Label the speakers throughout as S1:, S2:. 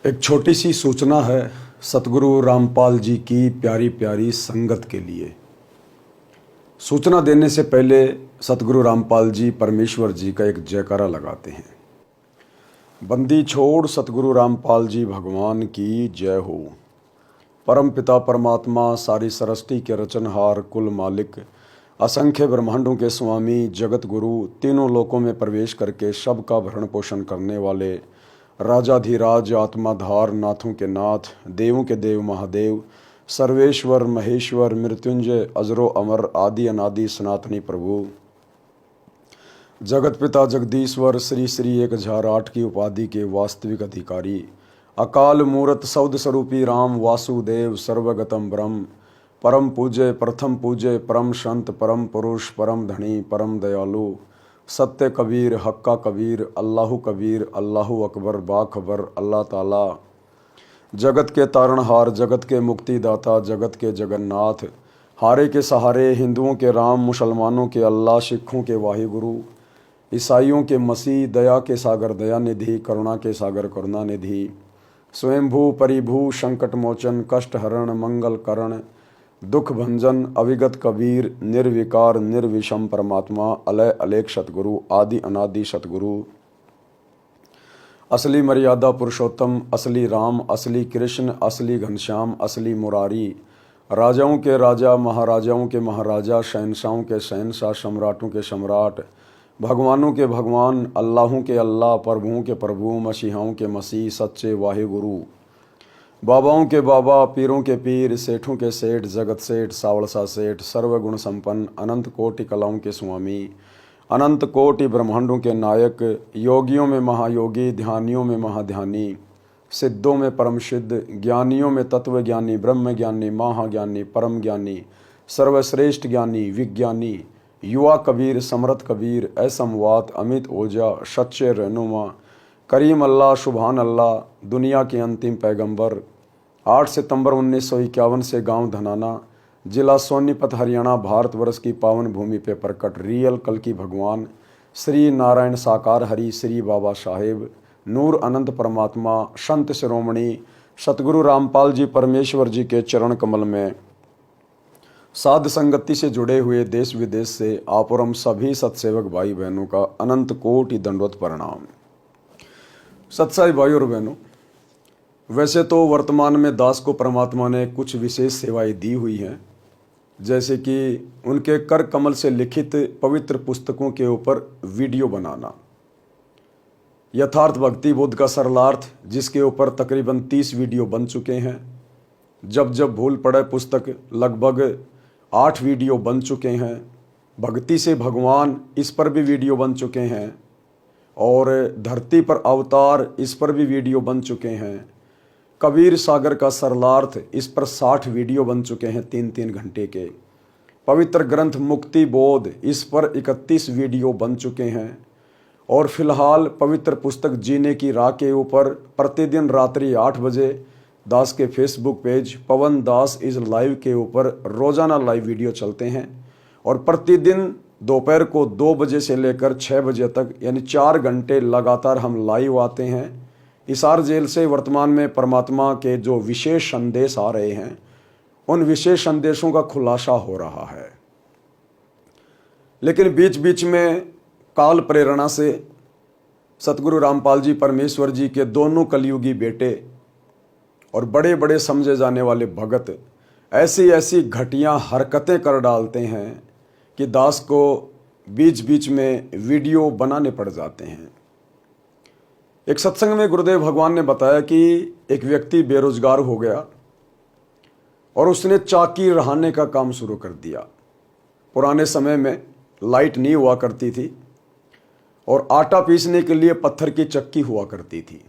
S1: एक छोटी सी सूचना है सतगुरु रामपाल जी की प्यारी प्यारी संगत के लिए। सूचना देने से पहले सतगुरु रामपाल जी परमेश्वर जी का एक जयकारा लगाते हैं। बंदी छोड़ सतगुरु रामपाल जी भगवान की जय हो। परम पिता परमात्मा सारी सृष्टि के रचनहार कुल मालिक असंख्य ब्रह्मांडों के स्वामी जगत गुरु तीनों लोकों में प्रवेश करके सबका भरण पोषण करने वाले राजाधिराज आत्माधार नाथों के नाथ देवों के देव महादेव सर्वेश्वर महेश्वर मृत्युंजय अजरो अमर आदि अनादि सनातनी प्रभु जगत पिता जगदीश्वर श्री श्री 1008 की उपाधि के वास्तविक अधिकारी अकाल मूरत सौद स्वरूपी राम वासुदेव सर्वगतम ब्रह्म परम पूज्य प्रथम पूज्य परम संत परम पुरुष परम धनी परम दयालु सत्य कबीर हक्का कबीर अल्लाहु कबीर अल्लाहु अकबर बाखबर अल्लाह ताला जगत के तारणहार जगत के मुक्तिदाता जगत के जगन्नाथ हारे के सहारे हिंदुओं के राम मुसलमानों के अल्लाह सिखों के वाहिगुरु ईसाइयों के मसीह दया के सागर दया निधि करुणा के सागर करुणा निधि स्वयंभू परिभू संकट मोचन कष्ट हरण मंगल करण दुख भंजन अविगत कबीर निर्विकार निर्विषम परमात्मा अलय अलेख सतगुरु आदि अनादि सतगुरु असली मर्यादा पुरुषोत्तम असली राम असली कृष्ण असली घनश्याम असली मुरारी राजाओं के राजा महाराजाओं के महाराजा शहनशाहों के शहनशाह सम्राटों के सम्राट भगवानों के भगवान अल्लाहों के अल्लाह प्रभुओं के प्रभु मसीहाओं के मसीह सच्चे वाहिगुरु बाबाओं के बाबा पीरों के पीर सेठों के सेठ जगत सेठ सावड़सा सेठ सर्वगुण संपन्न अनंत कोटि कलाओं के स्वामी अनंत कोटि ब्रह्मांडों के नायक योगियों में महायोगी ध्यानियों में महाध्यानी सिद्धों में परम सिद्ध ज्ञानियों में तत्व ज्ञानी ब्रह्म ज्ञानी महाज्ञानी परम ज्ञानी सर्वश्रेष्ठ ज्ञानी विज्ञानी युवा कबीर समर्थ कबीर असमवात अमित ओजा सच्चे रहनुमा करीम अल्लाह सुभान अल्लाह दुनिया के अंतिम पैगंबर 8 सितंबर 1951 से गांव धनाना जिला सोनीपत हरियाणा भारतवर्ष की पावन भूमि पे प्रकट रियल कल की भगवान श्री नारायण साकार हरि श्री बाबा साहेब नूर अनंत परमात्मा संत शिरोमणि सतगुरु रामपाल जी परमेश्वर जी के चरण कमल में साध संगति से जुड़े हुए देश विदेश से आप और हम सभी सत्सेवक भाई बहनों का अनंत कोटि दंडवत प्रणाम। सत्साई भाई और बहनों, वैसे तो वर्तमान में दास को परमात्मा ने कुछ विशेष सेवाएं दी हुई हैं, जैसे कि उनके कर कमल से लिखित पवित्र पुस्तकों के ऊपर वीडियो बनाना, यथार्थ भक्ति बोध का सरलार्थ जिसके ऊपर तकरीबन 30 वीडियो बन चुके हैं, जब जब भूल पड़े पुस्तक लगभग 8 वीडियो बन चुके हैं, भक्ति से भगवान इस पर भी वीडियो बन चुके हैं और धरती पर अवतार इस पर भी वीडियो बन चुके हैं। कबीर सागर का सरलार्थ इस पर 60 वीडियो बन चुके हैं 3-3 घंटे के। पवित्र ग्रंथ मुक्ति बोध इस पर 31 वीडियो बन चुके हैं और फिलहाल पवित्र पुस्तक जीने की राह के ऊपर प्रतिदिन रात्रि 8 बजे दास के Facebook page Pawan Das is live के ऊपर रोजाना लाइव वीडियो चलते हैं और प्रतिदिन दोपहर को 2 बजे से लेकर 6 बजे तक यानी 4 घंटे लगातार हम लाइव आते हैं। हिसार जेल से वर्तमान में परमात्मा के जो विशेष संदेश आ रहे हैं उन विशेष संदेशों का खुलासा हो रहा है, लेकिन बीच बीच में काल प्रेरणा से सतगुरु रामपाल जी परमेश्वर जी के दोनों कलयुगी बेटे और बड़े बड़े समझे जाने वाले भगत ऐसी ऐसी घटिया हरकतें कर डालते हैं कि दास को बीच बीच में वीडियो बनाने पड़ जाते हैं। एक सत्संग में गुरुदेव भगवान ने बताया कि एक व्यक्ति बेरोजगार हो गया और उसने चाकी रहाने का काम शुरू कर दिया। पुराने समय में लाइट नहीं हुआ करती थी और आटा पीसने के लिए पत्थर की चक्की हुआ करती थी,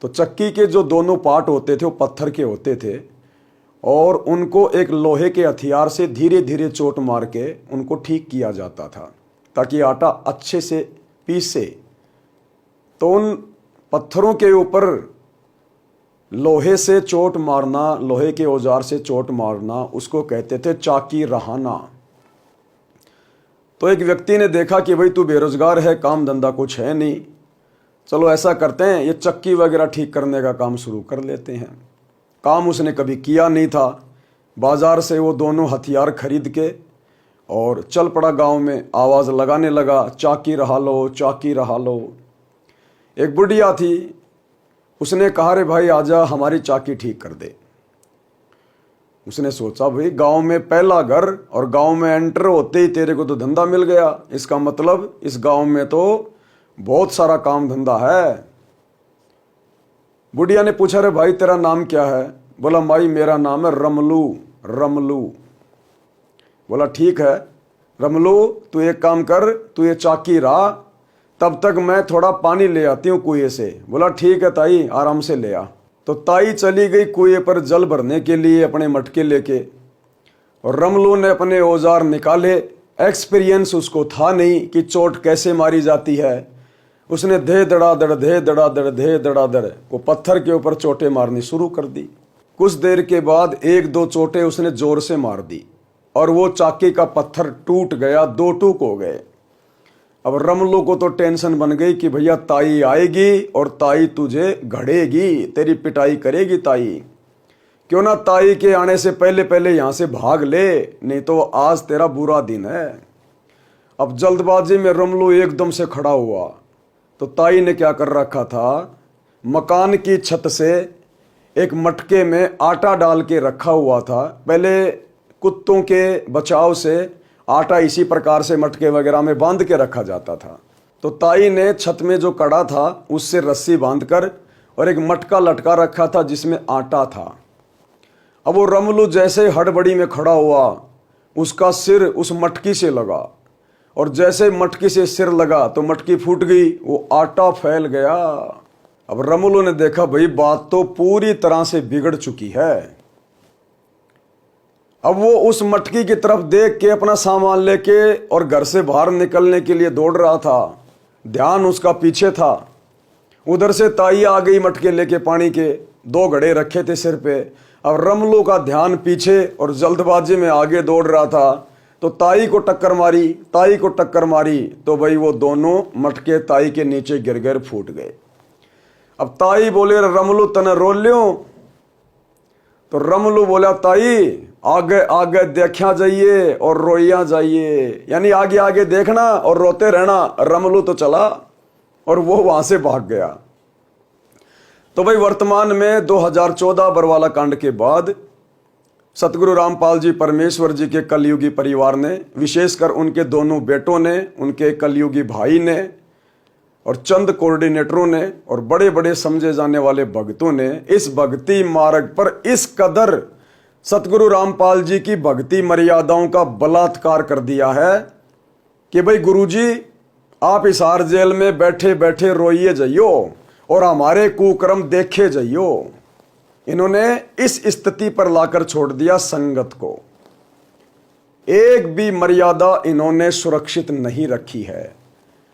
S1: तो चक्की के जो दोनों पार्ट होते थे वो पत्थर के होते थे और उनको एक लोहे के हथियार से धीरे धीरे चोट मार के उनको ठीक किया जाता था ताकि आटा अच्छे से पीसे। तो उन पत्थरों के ऊपर लोहे से चोट मारना, लोहे के औजार से चोट मारना, उसको कहते थे चाकी रहाना। तो एक व्यक्ति ने देखा कि भाई तू बेरोजगार है, काम धंधा कुछ है नहीं, चलो ऐसा करते हैं, ये चक्की वगैरह ठीक करने का काम शुरू कर लेते हैं। काम उसने कभी किया नहीं था। बाजार से वो दोनों हथियार खरीद के और चल पड़ा गांव में, आवाज़ लगाने लगा, चाकी रहा लो, चाकी रहा लो। एक बुढ़िया थी, उसने कहा रे भाई आजा हमारी चाकी ठीक कर दे। उसने सोचा भाई गांव में पहला घर और गांव में एंटर होते ही तेरे को तो धंधा मिल गया, इसका मतलब इस गांव में तो बहुत सारा काम धंधा है। बुढ़िया ने पूछा रे भाई तेरा नाम क्या है? बोला माई मेरा नाम है रमलू। रमलू। बोला ठीक है रमलू, तू एक काम कर, तू ये चाकी रहा, तब तक मैं थोड़ा पानी ले आती हूँ कुएं से। बोला ठीक है ताई, आराम से ले आ। तो ताई चली गई कुएं पर जल भरने के लिए अपने मटके लेके, और रमलू ने अपने औजार निकाले। एक्सपीरियंस उसको था नहीं कि चोट कैसे मारी जाती है। उसने धे धड़ाधड़ धे धड़ाधड़ धे धड़ाधड़ वो पत्थर के ऊपर चोटें मारनी शुरू कर दी। कुछ देर के बाद एक दो चोटें उसने जोर से मार दी और वो चाकी का पत्थर टूट गया, दो टूक हो गए। अब रमलू को तो टेंशन बन गई कि भैया ताई आएगी और ताई तुझे घड़ेगी, तेरी पिटाई करेगी ताई। क्यों ना ताई के आने से पहले पहले यहां से भाग ले, नहीं तो आज तेरा बुरा दिन है। अब जल्दबाजी में रमलू एकदम से खड़ा हुआ तो ताई ने क्या कर रखा था, मकान की छत से एक मटके में आटा डाल के रखा हुआ था। पहले कुत्तों के बचाव से आटा इसी प्रकार से मटके वगैरह में बांध के रखा जाता था। तो ताई ने छत में जो कड़ा था उससे रस्सी बांधकर और एक मटका लटका रखा था जिसमें आटा था। अब वो रमलू जैसे हड़बड़ी में खड़ा हुआ, उसका सिर उस मटकी से लगा, और जैसे मटकी से सिर लगा तो मटकी फूट गई, वो आटा फैल गया। अब रमलू ने देखा भाई बात तो पूरी तरह से बिगड़ चुकी है। अब वो उस मटकी की तरफ देख के अपना सामान लेके और घर से बाहर निकलने के लिए दौड़ रहा था। ध्यान उसका पीछे था। उधर से ताई आ गई मटके लेके पानी के, दो घड़े रखे थे सिर पे। अब रमलू का ध्यान पीछे और जल्दबाजी में आगे दौड़ रहा था। तो ताई को टक्कर मारी, ताई को टक्कर मारी तो भाई वो दोनों मटके ताई के नीचे गिर गए, फूट गए। अब ताई बोले रमलू तने रो लियो? तो रमलू बोला ताई आगे आगे देखा जाइए और रोइया जाइए, यानी आगे आगे देखना और रोते रहना। रमलू तो चला और वो वहां से भाग गया। तो भाई वर्तमान में 2014 बरवाला कांड के बाद सतगुरु रामपाल जी परमेश्वर जी के कलयुगी परिवार ने, विशेषकर उनके दोनों बेटों ने, उनके कलयुगी भाई ने और चंद कोऑर्डिनेटरों ने और बड़े बड़े समझे जाने वाले भक्तों ने इस भक्ति मार्ग पर इस कदर सतगुरु रामपाल जी की भक्ति मर्यादाओं का बलात्कार कर दिया है कि भाई गुरुजी आप हिसार जेल में बैठे बैठे रोइए जाइयो और हमारे कुकर्म देखे जाइयो। इन्होंने इस स्थिति पर लाकर छोड़ दिया संगत को। एक भी मर्यादा इन्होंने सुरक्षित नहीं रखी है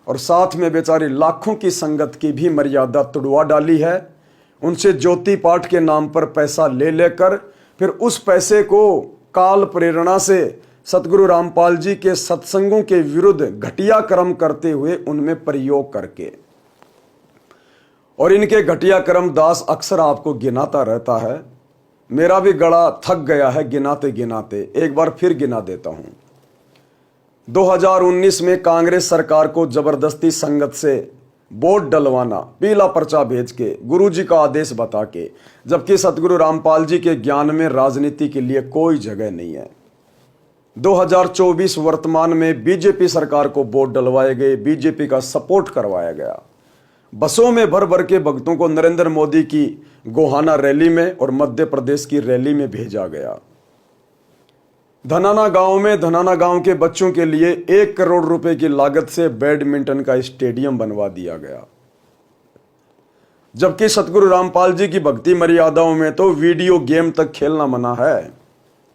S1: और साथ में बेचारी लाखों की संगत की भी मर्यादा तुड़वा डाली है। उनसे ज्योति पाठ के नाम पर पैसा ले लेकर फिर उस पैसे को काल प्रेरणा से सतगुरु रामपाल जी के सत्संगों के विरुद्ध घटिया कर्म करते हुए उनमें प्रयोग करके, और इनके घटिया कर्म दास अक्सर आपको गिनाता रहता है। मेरा भी गला थक गया है गिनाते गिनाते, एक बार फिर गिना देता हूं। 2019 में कांग्रेस सरकार को जबरदस्ती संगत से वोट डलवाना, पीला पर्चा भेज के, गुरुजी का आदेश बता के, जबकि सतगुरु रामपाल जी के ज्ञान में राजनीति के लिए कोई जगह नहीं है। 2024 वर्तमान में बीजेपी सरकार को वोट डलवाए गए, बीजेपी का सपोर्ट करवाया गया। बसों में भर भर के भक्तों को नरेंद्र मोदी की गोहाना रैली में और मध्य प्रदेश की रैली में भेजा गया। धनाना गांव में धनाना गांव के बच्चों के लिए 1 करोड़ रुपए की लागत से बैडमिंटन का स्टेडियम बनवा दिया गया। जबकि सतगुरु रामपाल जी की भक्ति मर्यादाओं में तो वीडियो गेम तक खेलना मना है।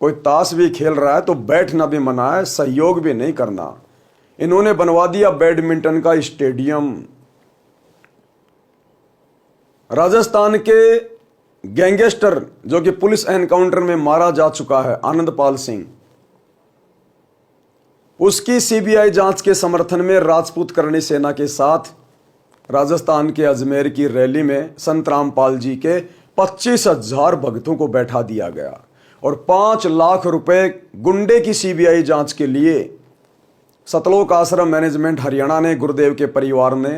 S1: कोई ताश भी खेल रहा है तो बैठना भी मना है, सहयोग भी नहीं करना। इन्होंने बनवा दिया बैडमिंटन का स्टेडियम। राजस्थान के गैंगस्टर जो कि पुलिस एनकाउंटर में मारा जा चुका है, आनंदपाल सिंह, उसकी सीबीआई जांच के समर्थन में राजपूत करणी सेना के साथ राजस्थान के अजमेर की रैली में संत रामपाल जी के 25,000 भक्तों को बैठा दिया गया और 5 लाख रुपए गुंडे की सीबीआई जांच के लिए सतलोक आश्रम मैनेजमेंट हरियाणा ने गुरुदेव के परिवार ने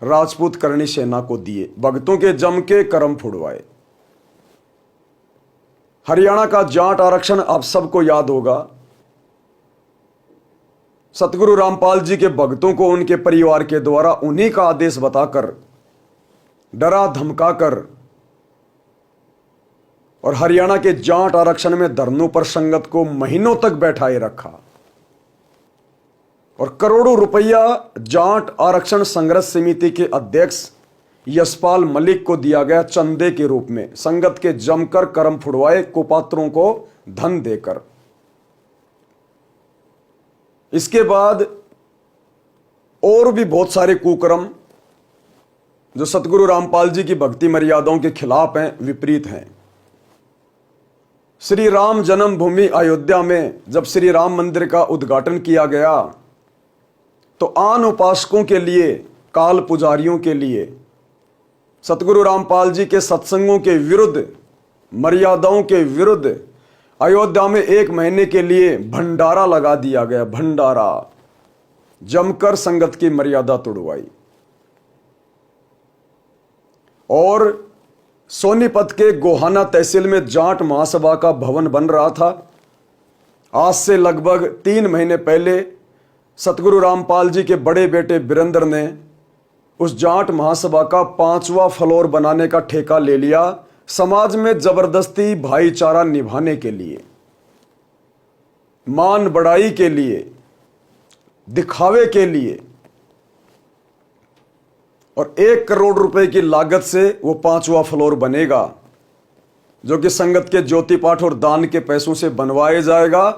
S1: राजपूत करणी सेना को दिए। भक्तों के जम के कर्म फुड़वाए। हरियाणा का जाट आरक्षण आप सबको याद होगा। सतगुरु रामपाल जी के भक्तों को उनके परिवार के द्वारा उन्हीं का आदेश बताकर डरा धमकाकर और हरियाणा के जाट आरक्षण में धरनों पर संगत को महीनों तक बैठाए रखा और करोड़ों रुपया जाट आरक्षण संघर्ष समिति के अध्यक्ष यशपाल मलिक को दिया गया चंदे के रूप में, संगत के जमकर कर्म फुड़वाए कुपात्रों को धन देकर। इसके बाद और भी बहुत सारे कुकर्म जो सतगुरु रामपाल जी की भक्ति मर्यादाओं के खिलाफ हैं, विपरीत हैं। श्री राम जन्मभूमि अयोध्या में जब श्री राम मंदिर का उद्घाटन किया गया तो आन उपासकों के लिए, काल पुजारियों के लिए सतगुरु रामपाल जी के सत्संगों के विरुद्ध, मर्यादाओं के विरुद्ध अयोध्या में 1 महीने के लिए भंडारा लगा दिया गया। भंडारा जमकर संगत की मर्यादा तोड़वाई। और सोनीपत के गोहाना तहसील में जाट महासभा का भवन बन रहा था। आज से लगभग 3 महीने पहले सतगुरु रामपाल जी के बड़े बेटे वीरेंद्र ने उस जाट महासभा का 5वां फ्लोर बनाने का ठेका ले लिया, समाज में जबरदस्ती भाईचारा निभाने के लिए, मान बढ़ाई के लिए, दिखावे के लिए। और 1 करोड़ रुपए की लागत से वो 5वां फ्लोर बनेगा, जो कि संगत के ज्योति पाठ और दान के पैसों से बनवाए जाएगा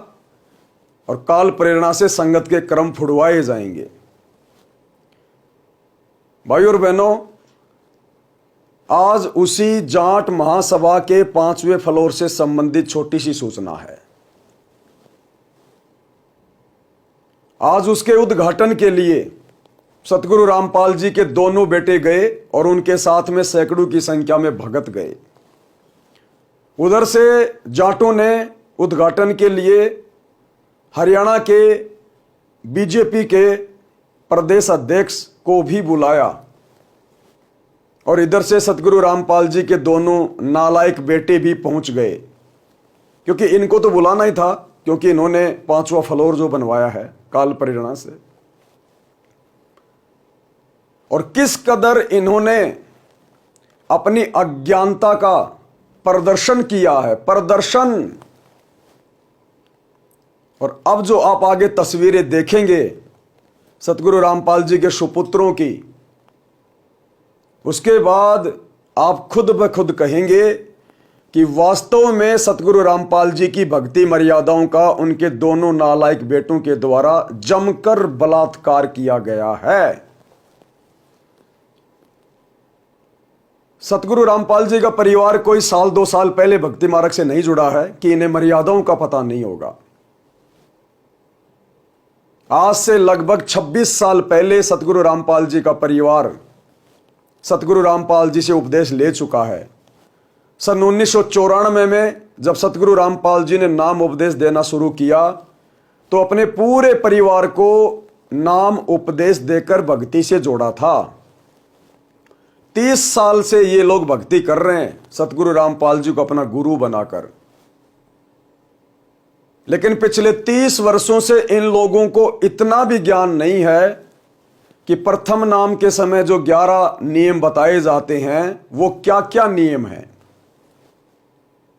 S1: और काल प्रेरणा से संगत के कर्म फुड़वाए जाएंगे। भाइयों और बहनों, आज उसी जाट महासभा के 5वें फ्लोर से संबंधित छोटी सी सूचना है। आज उसके उद्घाटन के लिए सतगुरु रामपाल जी के दोनों बेटे गए और उनके साथ में सैकड़ों की संख्या में भगत गए। उधर से जाटों ने उद्घाटन के लिए हरियाणा के बीजेपी के प्रदेश अध्यक्ष को भी बुलाया और इधर से सतगुरु रामपाल जी के दोनों नालायक बेटे भी पहुंच गए, क्योंकि इनको तो बुलाना ही था, क्योंकि इन्होंने 5वां फ्लोर जो बनवाया है काल प्रेरणा से। और किस कदर इन्होंने अपनी अज्ञानता का प्रदर्शन किया है, प्रदर्शन। और अब जो आप आगे तस्वीरें देखेंगे सतगुरु रामपाल जी के सुपुत्रों की, उसके बाद आप खुद ब खुद कहेंगे कि वास्तव में सतगुरु रामपाल जी की भक्ति मर्यादाओं का उनके दोनों नालायक बेटों के द्वारा जमकर बलात्कार किया गया है। सतगुरु रामपाल जी का परिवार कोई 1-2 साल पहले भक्ति मार्ग से नहीं जुड़ा है कि इन्हें मर्यादाओं का पता नहीं होगा। आज से लगभग 26 साल पहले सतगुरु रामपाल जी का परिवार सतगुरु रामपाल जी से उपदेश ले चुका है। सन 1994 में जब सतगुरु रामपाल जी ने नाम उपदेश देना शुरू किया तो अपने पूरे परिवार को नाम उपदेश देकर भक्ति से जोड़ा था। 30 साल से ये लोग भक्ति कर रहे हैं सतगुरु रामपाल जी को अपना गुरु बनाकर, लेकिन पिछले 30 वर्षों से इन लोगों को इतना भी ज्ञान नहीं है कि प्रथम नाम के समय जो 11 नियम बताए जाते हैं वो क्या क्या नियम हैं,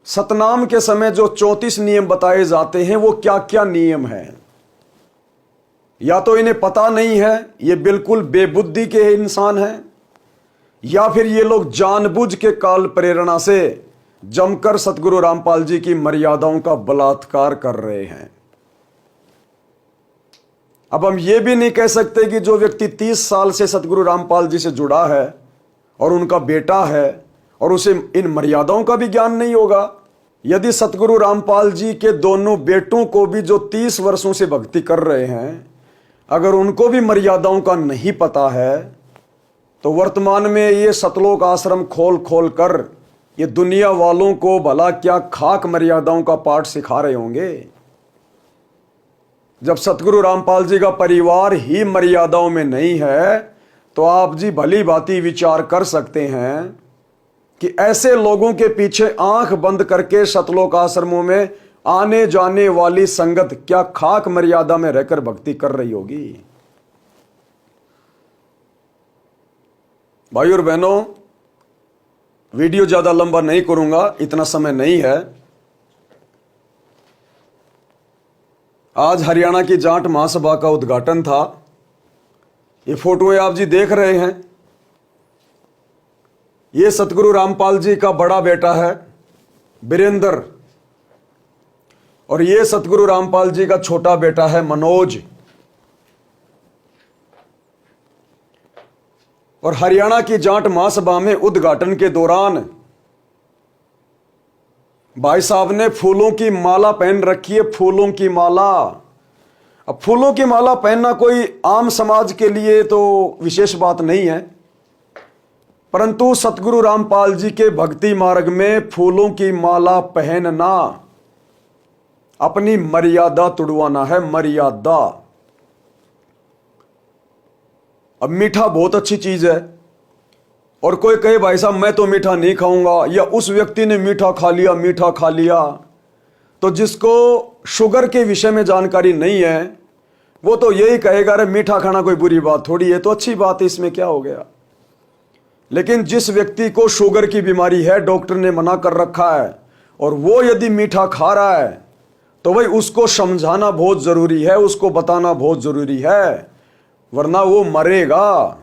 S1: सतनाम के समय जो 34 नियम बताए जाते हैं वो क्या क्या नियम हैं। या तो इन्हें पता नहीं है, ये बिल्कुल बेबुद्धि के इंसान हैं, या फिर ये लोग जानबूझ के काल प्रेरणा से जमकर सतगुरु रामपाल जी की मर्यादाओं का बलात्कार कर रहे हैं। अब हम ये भी नहीं कह सकते कि जो व्यक्ति 30 साल से सतगुरु रामपाल जी से जुड़ा है और उनका बेटा है और उसे इन मर्यादाओं का भी ज्ञान नहीं होगा। यदि सतगुरु रामपाल जी के दोनों बेटों को भी जो 30 वर्षों से भक्ति कर रहे हैं, अगर उनको भी मर्यादाओं का नहीं पता है तो वर्तमान में ये सतलोक आश्रम खोल खोल कर ये दुनिया वालों को भला क्या खाक मर्यादाओं का पाठ सिखा रहे होंगे। जब सतगुरु रामपाल जी का परिवार ही मर्यादाओं में नहीं है तो आप जी भली भांति विचार कर सकते हैं कि ऐसे लोगों के पीछे आंख बंद करके सतलोक आश्रमों में आने जाने वाली संगत क्या खाक मर्यादा में रहकर भक्ति कर रही होगी। भाई और बहनों, वीडियो ज्यादा लंबा नहीं करूंगा, इतना समय नहीं है। आज हरियाणा की जाट महासभा का उद्घाटन था। ये फोटोएं आप जी देख रहे हैं, ये सतगुरु रामपाल जी का बड़ा बेटा है वीरेंद्र, और ये सतगुरु रामपाल जी का छोटा बेटा है मनोज। और हरियाणा की जाट महासभा में उद्घाटन के दौरान भाई साहब ने फूलों की माला पहन रखी है, फूलों की माला। अब फूलों की माला पहनना कोई आम समाज के लिए तो विशेष बात नहीं है, परंतु सतगुरु रामपाल जी के भक्ति मार्ग में फूलों की माला पहनना अपनी मर्यादा तुड़वाना है, मर्यादा। अब मीठा बहुत अच्छी चीज है, और कोई कहे भाई साहब मैं तो मीठा नहीं खाऊंगा, या उस व्यक्ति ने मीठा खा लिया, मीठा खा लिया, तो जिसको शुगर के विषय में जानकारी नहीं है वो तो यही कहेगा अरे मीठा खाना कोई बुरी बात थोड़ी है, तो अच्छी बात है, इसमें क्या हो गया। लेकिन जिस व्यक्ति को शुगर की बीमारी है, डॉक्टर ने मना कर रखा है, और वो यदि मीठा खा रहा है तो भाई उसको समझाना बहुत जरूरी है, उसको बताना बहुत जरूरी है, वरना वो मरेगा।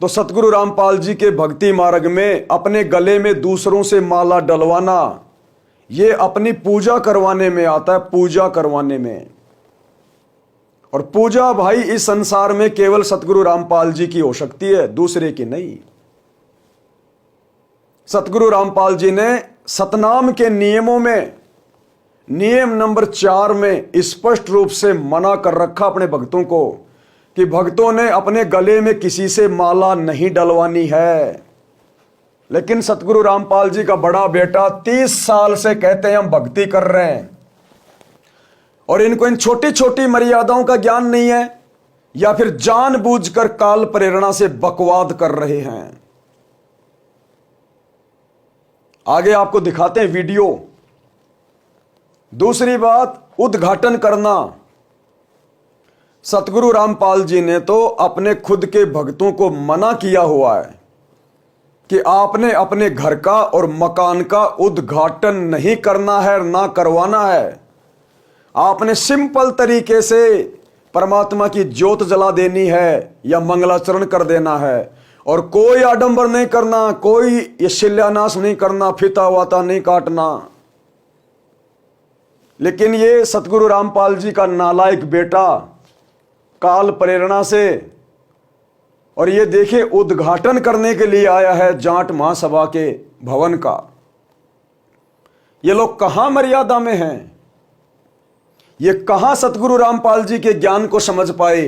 S1: तो सतगुरु रामपाल जी के भक्ति मार्ग में अपने गले में दूसरों से माला डलवाना, ये अपनी पूजा करवाने में आता है, पूजा करवाने में। और पूजा भाई इस संसार में केवल सतगुरु रामपाल जी की हो सकती है, दूसरे की नहीं। सतगुरु रामपाल जी ने सतनाम के नियमों में नियम नंबर 4 में स्पष्ट रूप से मना कर रखा अपने भक्तों को कि भक्तों ने अपने गले में किसी से माला नहीं डलवानी है। लेकिन सतगुरु रामपाल जी का बड़ा बेटा 30 साल से कहते हैं हम भक्ति कर रहे हैं, और इनको इन छोटी छोटी मर्यादाओं का ज्ञान नहीं है, या फिर जानबूझकर काल प्रेरणा से बकवाद कर रहे हैं। आगे आपको दिखाते हैं वीडियो। दूसरी बात, उद्घाटन करना। सतगुरु रामपाल जी ने तो अपने खुद के भक्तों को मना किया हुआ है कि आपने अपने घर का और मकान का उद्घाटन नहीं करना है, ना करवाना है। आपने सिंपल तरीके से परमात्मा की ज्योत जला देनी है या मंगलाचरण कर देना है, और कोई आडंबर नहीं करना, कोई ये शिलान्यास नहीं करना, फीता वाता नहीं काटना। लेकिन ये सतगुरु रामपाल जी का नालायक बेटा काल प्रेरणा से, और ये देखिए उद्घाटन करने के लिए आया है जाट महासभा के भवन का। ये लोग कहां मर्यादा में हैं, ये कहां सतगुरु रामपाल जी के ज्ञान को समझ पाए।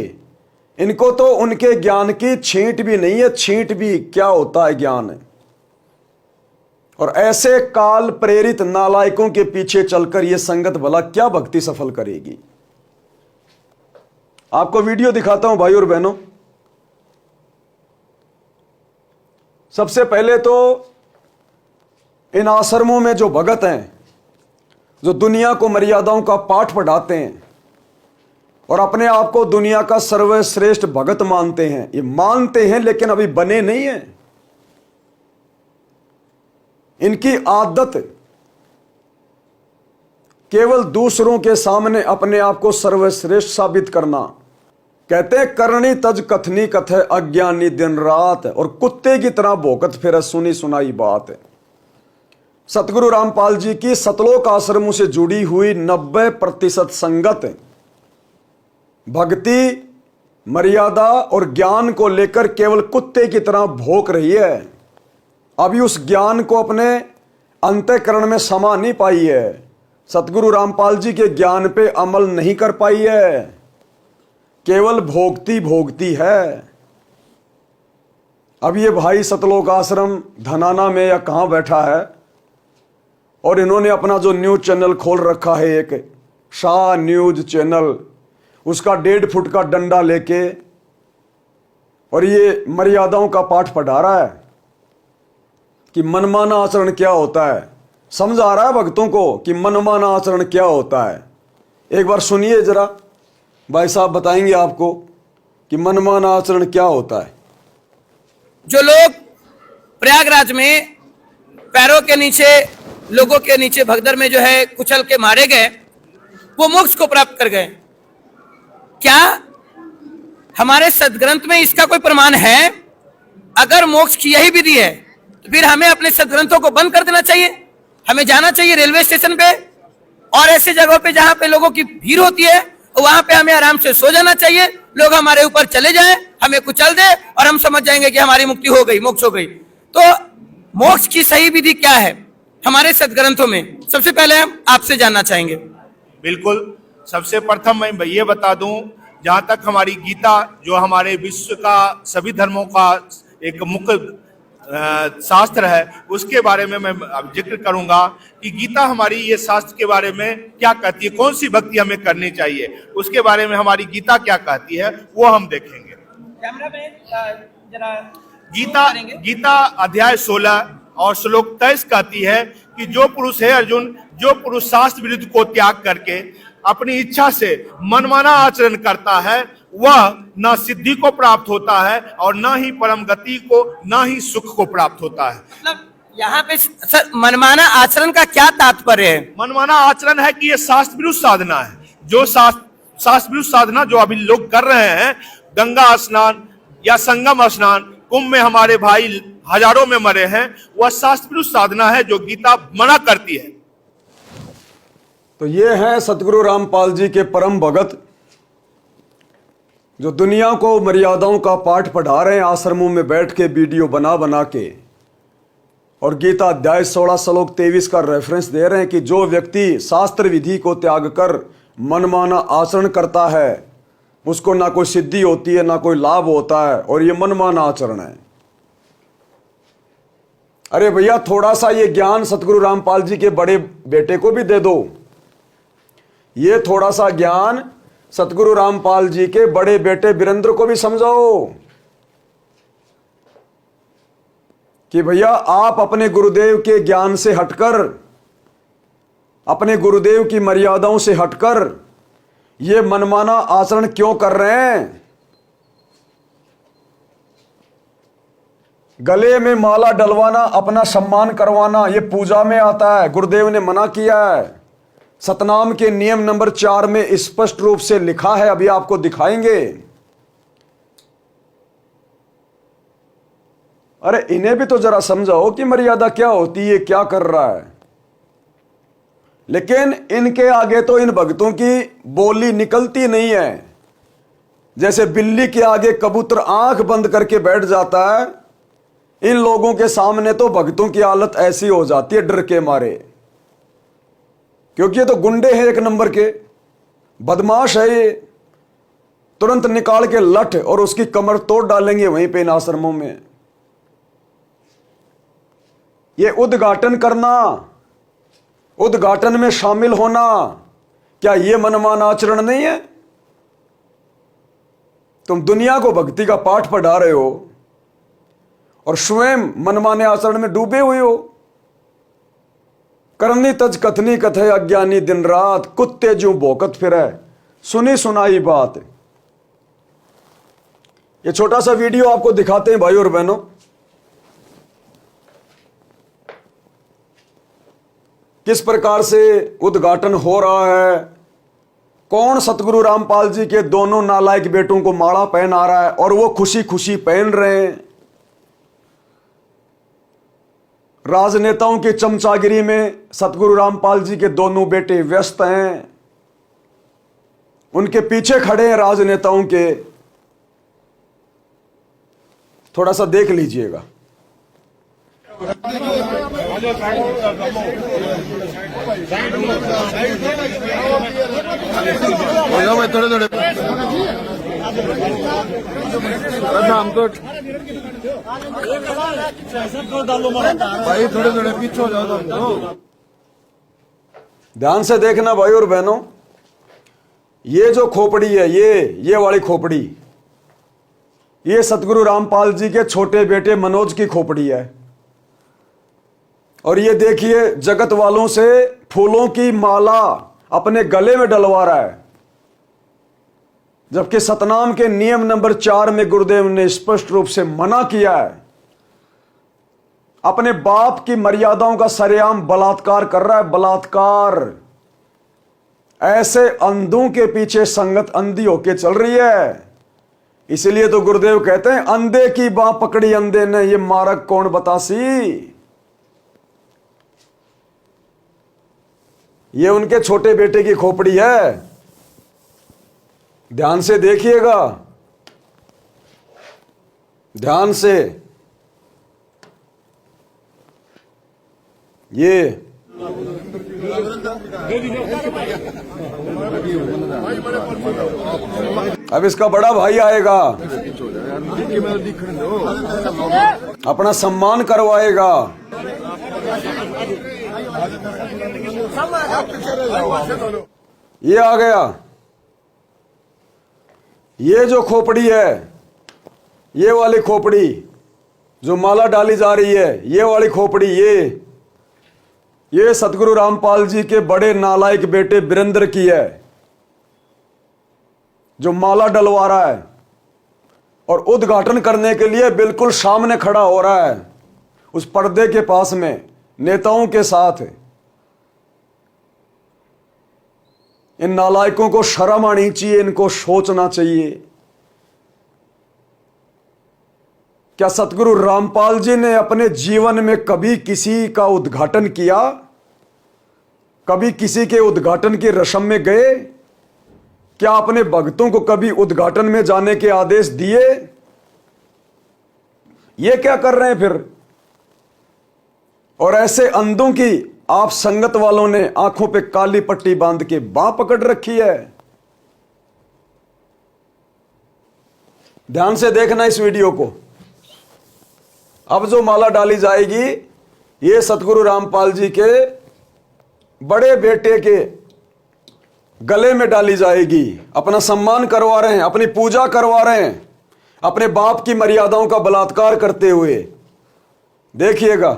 S1: इनको तो उनके ज्ञान की छींट भी नहीं है, छींट भी क्या होता है ज्ञान। और ऐसे काल प्रेरित नालायकों के पीछे चलकर यह संगत भला क्या भक्ति सफल करेगी। आपको वीडियो दिखाता हूं भाई और बहनों। सबसे पहले तो इन आश्रमों में जो भगत हैं, जो दुनिया को मर्यादाओं का पाठ पढ़ाते हैं और अपने आप को दुनिया का सर्वश्रेष्ठ भगत मानते हैं, ये मानते हैं लेकिन अभी बने नहीं हैं। इनकी आदत केवल दूसरों के सामने अपने आप को सर्वश्रेष्ठ साबित करना। कहते हैं करनी तज कथनी कथे अज्ञानी दिन रात, और कुत्ते की तरह भौंकत फिर सुनी सुनाई बात। सतगुरु रामपाल जी की सतलोक आश्रमों से जुड़ी हुई 90% संगत भक्ति, मर्यादा और ज्ञान को लेकर केवल कुत्ते की तरह भौंक रही है। अभी उस ज्ञान को अपने अंतःकरण में समा नहीं पाई है, सतगुरु रामपाल जी के ज्ञान पे अमल नहीं कर पाई है, केवल भोगती भोगती है। अब ये भाई सतलोक आश्रम धनाना में या कहाँ बैठा है और इन्होंने अपना जो न्यूज चैनल खोल रखा है, एक शाह न्यूज चैनल, उसका 1.5 फुट का डंडा लेके और ये मर्यादाओं का पाठ पढ़ा रहा है कि मनमाना आचरण क्या होता है। समझा रहा है भक्तों को कि मनमाना आचरण क्या होता है। एक बार सुनिए जरा, भाई साहब बताएंगे आपको कि मनमाना आचरण क्या होता है।
S2: जो लोग प्रयागराज में पैरों के नीचे, लोगों के नीचे भगदड़ में जो है कुचल के मारे गए, वो मोक्ष को प्राप्त कर गए। क्या हमारे सदग्रंथ में इसका कोई प्रमाण है? अगर मोक्ष की यही विधि है तो फिर हमें अपने सदग्रंथों को बंद कर देना चाहिए। हमें जाना चाहिए रेलवे स्टेशन पे और ऐसे जगहों पे जहां पे लोगों की भीड़ होती है, वहां पे हमें आराम से सो जाना चाहिए। लोग हमारे ऊपर चले जाएं, हमें कुचल दे और हम समझ जाएंगे कि हमारी मुक्ति हो गई, मोक्ष हो गई। तो मोक्ष की सही विधि क्या है हमारे सदग्रंथों में, सबसे पहले हम आपसे जानना चाहेंगे।
S3: बिल्कुल, सबसे प्रथम मैं ये बता दूं, जहां तक हमारी गीता जो हमारे विश्व का सभी धर्मों का एक मुख्य शास्त्र है, उसके बारे में मैं अब जिक्र करूंगा कि गीता हमारी ये शास्त्र के बारे में क्या कहती है, कौन सी भक्ति हमें करनी चाहिए, उसके बारे में हमारी गीता क्या कहती है वो हम देखेंगे।
S2: कैमरा में जरा
S3: गीता अध्याय 16 और श्लोक 23 कहती है कि जो पुरुष है अर्जुन, जो पुरुष शास्त्र विरुद्ध को त्याग करके अपनी इच्छा से मनमाना आचरण करता है, वह न सिद्धि को प्राप्त होता है और न ही परम गति को, न ही सुख को प्राप्त होता है।
S2: मतलब यहाँ पे सर मनमाना आचरण का क्या तात्पर्य है?
S3: मनमाना आचरण है कि ये शास्त्र विरुद्ध साधना है। जो शास्त्र विरुद्ध साधना जो अभी लोग कर रहे हैं, गंगा स्नान या संगम स्नान, कुंभ में हमारे भाई हजारों में मरे हैं, वह शास्त्र विरुद्ध साधना है जो गीता मना करती है।
S1: तो ये हैं सतगुरु रामपाल जी के परम भगत, जो दुनिया को मर्यादाओं का पाठ पढ़ा रहे हैं आश्रमों में बैठ के वीडियो बना बना के, और गीता अध्याय 16 श्लोक 23 का रेफरेंस दे रहे हैं कि जो व्यक्ति शास्त्र विधि को त्याग कर मनमाना आचरण करता है उसको ना कोई सिद्धि होती है, ना कोई लाभ होता है, और ये मनमाना आचरण है। अरे भैया, थोड़ा सा ये ज्ञान सतगुरु रामपाल जी के बड़े बेटे को भी दे दो। ये थोड़ा सा ज्ञान सतगुरु रामपाल जी के बड़े बेटे वीरेंद्र को भी समझाओ कि भैया आप अपने गुरुदेव के ज्ञान से हटकर, अपने गुरुदेव की मर्यादाओं से हटकर ये मनमाना आचरण क्यों कर रहे हैं। गले में माला डलवाना, अपना सम्मान करवाना, ये पूजा में आता है, गुरुदेव ने मना किया है। सतनाम के नियम नंबर 4 में स्पष्ट रूप से लिखा है, अभी आपको दिखाएंगे। अरे इन्हें भी तो जरा समझाओ कि मर्यादा क्या होती है, क्या कर रहा है। लेकिन इनके आगे तो इन भक्तों की बोली निकलती नहीं है। जैसे बिल्ली के आगे कबूतर आंख बंद करके बैठ जाता है, इन लोगों के सामने तो भक्तों की हालत ऐसी हो जाती है डर के मारे, क्योंकि ये तो गुंडे हैं, एक नंबर के बदमाश है। ये तुरंत निकाल के लठ और उसकी कमर तोड़ डालेंगे वहीं पे इन आश्रमों में। ये उद्घाटन करना, उद्घाटन में शामिल होना, क्या ये मनमाना आचरण नहीं है? तुम दुनिया को भक्ति का पाठ पढ़ा रहे हो और स्वयं मनमाने आचरण में डूबे हुए हो। करनी तज कथनी कथे अज्ञानी दिन रात, कुत्ते जो भौंकत फिरे सुनी सुनाई बात। ये छोटा सा वीडियो आपको दिखाते हैं भाई और बहनों। किस प्रकार से उद्घाटन हो रहा है, कौन सतगुरु रामपाल जी के दोनों नालायक बेटों को माला पहना रहा है और वो खुशी खुशी पहन रहे हैं। राजनेताओं की चमचागिरी में सतगुरु रामपाल जी के दोनों बेटे व्यस्त हैं, उनके पीछे खड़े हैं राजनेताओं के। थोड़ा सा देख लीजिएगा।
S4: थोड़े हम तो भाई थोड़े थोड़े पीछे हो जाओ तुम तो।
S1: ध्यान से देखना भाई और बहनों, ये जो खोपड़ी है, ये वाली खोपड़ी, ये सतगुरु रामपाल जी के छोटे बेटे मनोज की खोपड़ी है। और ये देखिए जगत वालों से फूलों की माला अपने गले में डलवा रहा है, जबकि सतनाम के नियम नंबर 4 में गुरुदेव ने स्पष्ट रूप से मना किया है। अपने बाप की मर्यादाओं का सरेआम बलात्कार कर रहा है, बलात्कार। ऐसे अंधों के पीछे संगत अंधी होके चल रही है। इसलिए तो गुरुदेव कहते हैं अंधे की बाह पकड़ी अंधे ने, ये मारक कौन बतासी। ये उनके छोटे बेटे की खोपड़ी है, ध्यान से देखिएगा, ध्यान से। ये अब इसका बड़ा भाई आएगा, अपना सम्मान करवाएगा। ये आ गया, ये जो खोपड़ी है, ये वाली खोपड़ी जो माला डाली जा रही है, ये वाली खोपड़ी, ये सतगुरु रामपाल जी के बड़े नालायक बेटे वीरेंद्र की है, जो माला डलवा रहा है और उद्घाटन करने के लिए बिल्कुल सामने खड़ा हो रहा है, उस पर्दे के पास में नेताओं के साथ। इन नालायकों को शर्म आनी चाहिए, इनको सोचना चाहिए। क्या सतगुरु रामपाल जी ने अपने जीवन में कभी किसी का उद्घाटन किया? कभी किसी के उद्घाटन की रस्म में गए? क्या अपने भक्तों को कभी उद्घाटन में जाने के आदेश दिए? ये क्या कर रहे हैं फिर? और ऐसे अंधों की आप संगत वालों ने आंखों पे काली पट्टी बांध के बांह पकड़ रखी है। ध्यान से देखना इस वीडियो को। अब जो माला डाली जाएगी, ये सतगुरु रामपाल जी के बड़े बेटे के गले में डाली जाएगी। अपना सम्मान करवा रहे हैं, अपनी पूजा करवा रहे हैं, अपने बाप की मर्यादाओं का बलात्कार करते हुए। देखिएगा।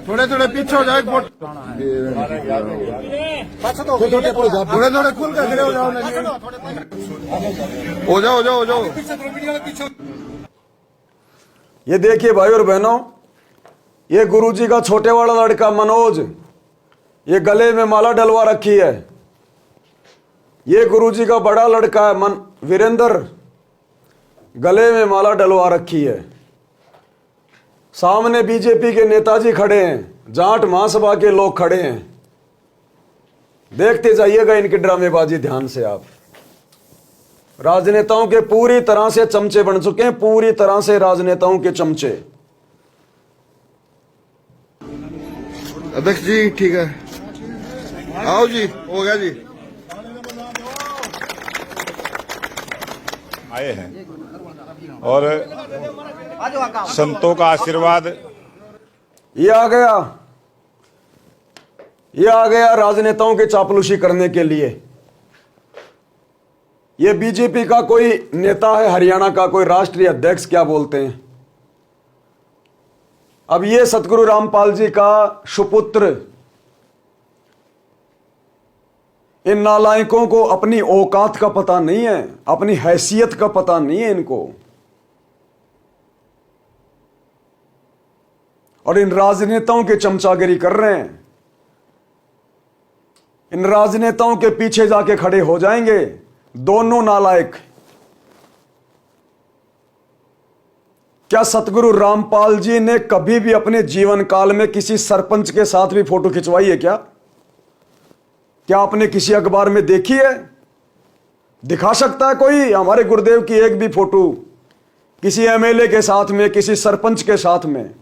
S4: थोड़े थोड़े पीछे हो जाए, थोड़े थोड़े खुल कर खड़े हो जाओ, हो जाओ।
S1: ये देखिए भाई और बहनों, ये गुरुजी का छोटे वाला लड़का मनोज, ये गले में माला डलवा रखी है। ये गुरुजी का बड़ा लड़का है वीरेंद्र, गले में माला डलवा रखी है। सामने बीजेपी के नेताजी खड़े हैं, जाट महासभा के लोग खड़े हैं। देखते जाइएगा इनकी ड्रामेबाजी ध्यान से। आप राजनेताओं के पूरी तरह से चमचे बन चुके हैं, पूरी तरह से राजनेताओं के चमचे।
S4: अध्यक्ष जी ठीक है, आओ जी, हो गया जी।
S5: आए हैं और संतों का आशीर्वाद।
S1: ये आ गया राजनेताओं के चापलूसी करने के लिए। ये बीजेपी का कोई नेता है, हरियाणा का कोई राष्ट्रीय अध्यक्ष क्या बोलते हैं। अब ये सतगुरु रामपाल जी का सुपुत्र इन नालायकों को अपनी औकात का पता नहीं है, अपनी हैसियत का पता नहीं है इनको। और इन राजनेताओं के चमचागिरी कर रहे हैं। इन राजनेताओं के पीछे जाके खड़े हो जाएंगे दोनों नालायक। क्या सतगुरु रामपाल जी ने कभी भी अपने जीवन काल में किसी सरपंच के साथ भी फोटो खिंचवाई है क्या? क्या आपने किसी अखबार में देखी है? दिखा सकता है कोई हमारे गुरुदेव की एक भी फोटो किसी एमएलए के साथ में, किसी सरपंच के साथ में?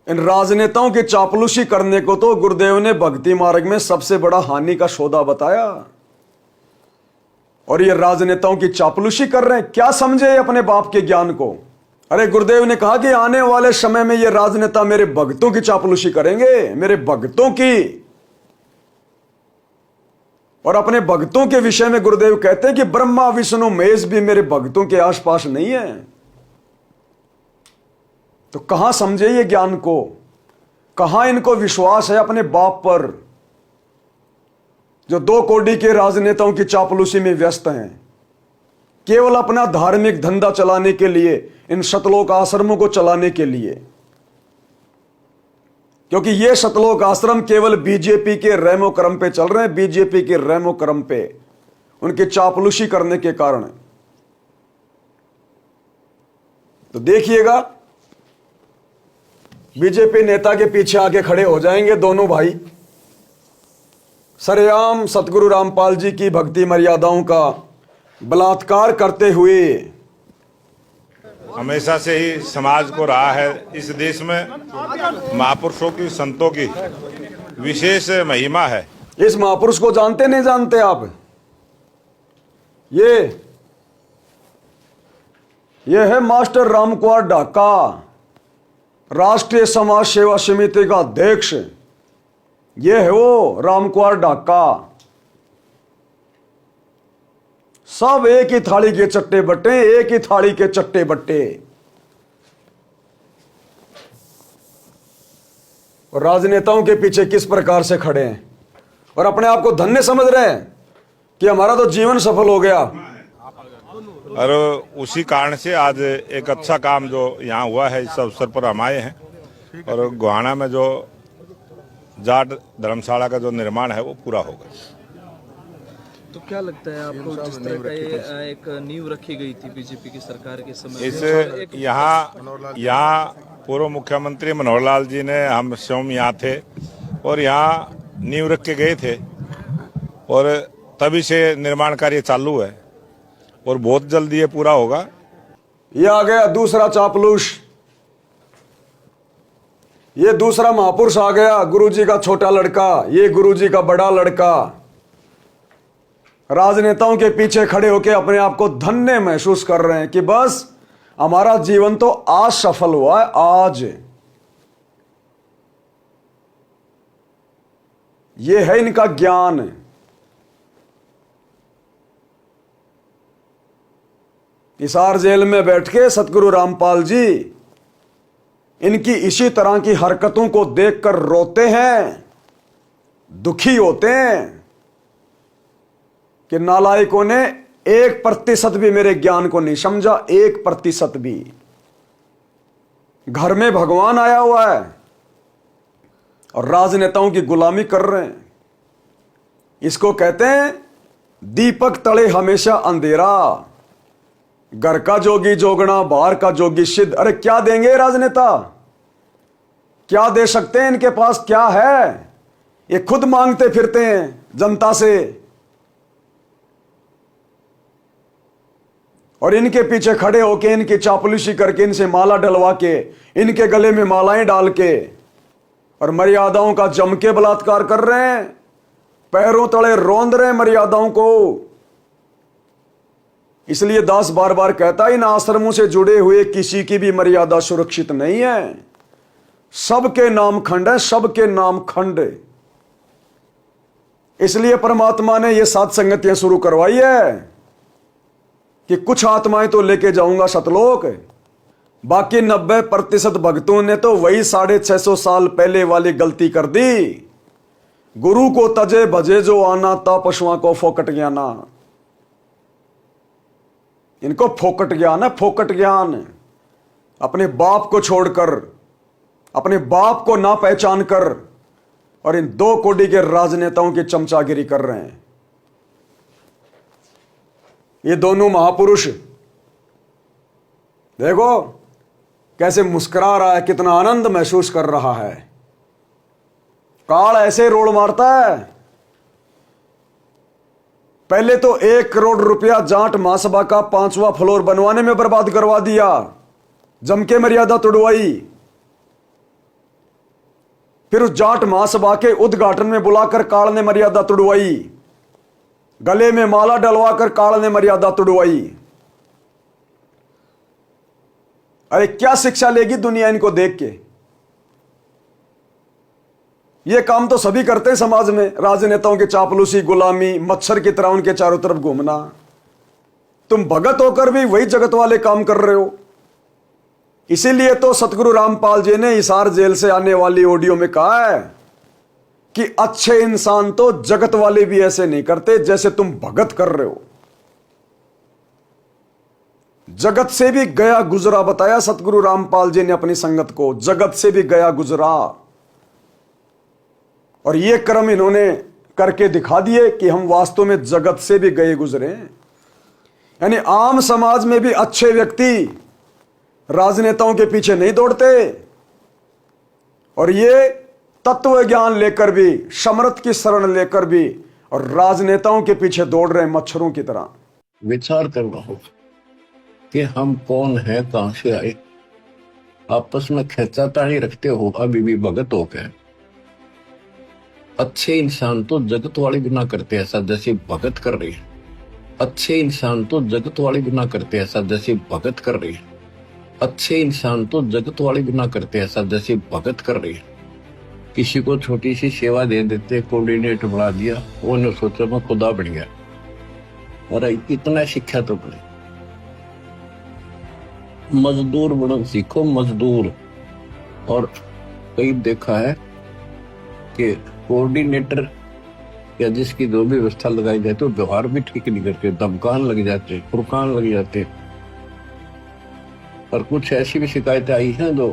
S1: इन राजनेताओं की चापलूसी करने को तो गुरुदेव ने भक्ति मार्ग में सबसे बड़ा हानि का सौदा बताया, और ये राजनेताओं की चापलूसी कर रहे हैं। क्या समझे अपने बाप के ज्ञान को? अरे गुरुदेव ने कहा कि आने वाले समय में ये राजनेता मेरे भक्तों की चापलूसी करेंगे, मेरे भक्तों की। और अपने भक्तों के विषय में गुरुदेव कहते हैं कि ब्रह्मा विष्णु महेश भी मेरे भक्तों के आसपास नहीं है। तो कहां समझे ये ज्ञान को? कहां इनको विश्वास है अपने बाप पर, जो 2 कौड़ी के राजनेताओं की चापलूसी में व्यस्त हैं, केवल अपना धार्मिक धंधा चलाने के लिए, इन सतलोक आश्रमों को चलाने के लिए। क्योंकि ये सतलोक आश्रम केवल बीजेपी के रेमो क्रम पे चल रहे हैं, बीजेपी के रेमो क्रम पे, उनकी चापलूसी करने के कारण। तो देखिएगा, बीजेपी नेता के पीछे आके खड़े हो जाएंगे दोनों भाई, सरेआम सतगुरु रामपाल जी की भक्ति मर्यादाओं का बलात्कार करते हुए।
S5: हमेशा से ही समाज को रहा है, इस देश में महापुरुषों की, संतों की विशेष महिमा है।
S1: इस महापुरुष को जानते नहीं जानते आप? ये है मास्टर रामकुमार ढाका, राष्ट्रीय समाज सेवा समिति का अध्यक्ष। ये है वो रामकुमार ढाका। सब एक ही थाली के चट्टे बट्टे, एक ही थाली के चट्टे बट्टे। और राजनेताओं के पीछे किस प्रकार से खड़े हैं और अपने आप को धन्य समझ रहे हैं कि हमारा तो जीवन सफल हो गया।
S5: और उसी कारण से आज एक अच्छा काम जो यहाँ हुआ है, इस अवसर पर हम आए हैं। और गोहाना में जो जाट धर्मशाला का जो निर्माण है वो पूरा होगा।
S6: तो क्या लगता है आपको, जिस तरह का ये एक नींव रखी गई थी बीजेपी की सरकार के समय,
S5: इस यहाँ पूर्व मुख्यमंत्री मनोहर लाल जी ने, हम स्वयं यहाँ थे और यहाँ नींव रख के गए थे, और तभी से निर्माण कार्य चालू है और बहुत जल्दी ये पूरा होगा।
S1: ये आ गया दूसरा चापलूस, ये दूसरा महापुरुष आ गया, गुरुजी का छोटा लड़का, ये गुरुजी का बड़ा लड़का। राजनेताओं के पीछे खड़े होकर अपने आप को धन्य महसूस कर रहे हैं कि बस हमारा जीवन तो आज सफल हुआ है, आज। ये है इनका ज्ञान। हिसार जेल में बैठ के सतगुरु रामपाल जी इनकी इसी तरह की हरकतों को देखकर रोते हैं, दुखी होते हैं कि नालायकों ने 1% भी मेरे ज्ञान को नहीं समझा, 1% भी। घर में भगवान आया हुआ है और राजनेताओं की गुलामी कर रहे हैं। इसको कहते हैं दीपक तले हमेशा अंधेरा, घर का जोगी जोगना, बाहर का जोगी सिद्ध। अरे क्या देंगे राजनेता? क्या दे सकते हैं? इनके पास क्या है? ये खुद मांगते फिरते हैं जनता से, और इनके पीछे खड़े होके, इनकी चापलूसी करके, इनसे माला डलवा के, इनके गले में मालाएं डाल के, और मर्यादाओं का जम के बलात्कार कर रहे हैं, पैरों तले रौंद रहे हैं मर्यादाओं को। इसलिए दास बार बार कहता है, इन आश्रमों से जुड़े हुए किसी की भी मर्यादा सुरक्षित नहीं है। सबके नाम खंड है, सबके नाम खंड। इसलिए परमात्मा ने यह सात संगतियां शुरू करवाई है कि कुछ आत्माएं तो लेके जाऊंगा सतलोक, बाकी 90% भक्तों ने तो वही 650 साल पहले वाली गलती कर दी। गुरु को तजे भजे जो आना, ता पशुओं को फोकट ज्ञाना। इनको फोकट ज्ञान है, फोकट ज्ञान। अपने बाप को छोड़कर, अपने बाप को ना पहचान कर, और इन 2 कोड़ी के राजनेताओं की चमचागिरी कर रहे हैं। ये दोनों महापुरुष देखो कैसे मुस्कुरा रहा है, कितना आनंद महसूस कर रहा है। काल ऐसे रोड़ मारता है पहले तो 1 करोड़ रुपया जाट महासभा का 5वां फ्लोर बनवाने में बर्बाद करवा दिया, जम के मर्यादा तोड़वाई। फिर उस जाट महासभा के उद्घाटन में बुलाकर काल ने मर्यादा तोड़वाई, गले में माला डलवाकर काल ने मर्यादा तोड़वाई। अरे क्या शिक्षा लेगी दुनिया इनको देख के? ये काम तो सभी करते हैं समाज में, राजनेताओं की चापलूसी, गुलामी, मच्छर की तरह उनके चारों तरफ घूमना। तुम भगत होकर भी वही जगत वाले काम कर रहे हो। इसीलिए तो सतगुरु रामपाल जी ने हिसार जेल से आने वाली ऑडियो में कहा है कि अच्छे इंसान तो जगत वाले भी ऐसे नहीं करते जैसे तुम भगत कर रहे हो। जगत से भी गया गुजरा बताया सतगुरु रामपाल जी ने अपनी संगत को, जगत से भी गया गुजरा। और ये कर्म इन्होंने करके दिखा दिए कि हम वास्तव में जगत से भी गए गुजरे। यानी आम समाज में भी अच्छे व्यक्ति राजनेताओं के पीछे नहीं दौड़ते, और ये तत्व ज्ञान लेकर भी, समर्थ की शरण लेकर भी, और राजनेताओं के पीछे दौड़ रहे मच्छरों की तरह।
S7: विचार करना होगा कि हम कौन है, कहां से आए। आपस में खेचातानी रखते हो अभी भी भगत हो गए। अच्छे इंसान तो जगत वाले भी ना करते ऐसा जैसे भगत कर रही है। अच्छे इंसान तो जगत वाले भी ना करते ऐसा जैसे भगत कर रही है। अच्छे इंसान तो जगत वाले भी ना करते ऐसा जैसे भगत कर रही है। किसी को छोटी सी सेवा दे देते, कोऑर्डिनेटर बना दिया, वो ने सोचा मैं खुदा बन गया। अरे इतना शिक्षा तो बने, मजदूर बनो सीखो, मजदूर। और कई देखा है कि कोऑर्डिनेटर या जिसकी जो भी व्यवस्था लगाई जाए तो व्यवहार भी ठीक नहीं करते, धमकान लग जाते, फुरकान लग जाते। और कुछ ऐसी भी शिकायतें आई हैं जो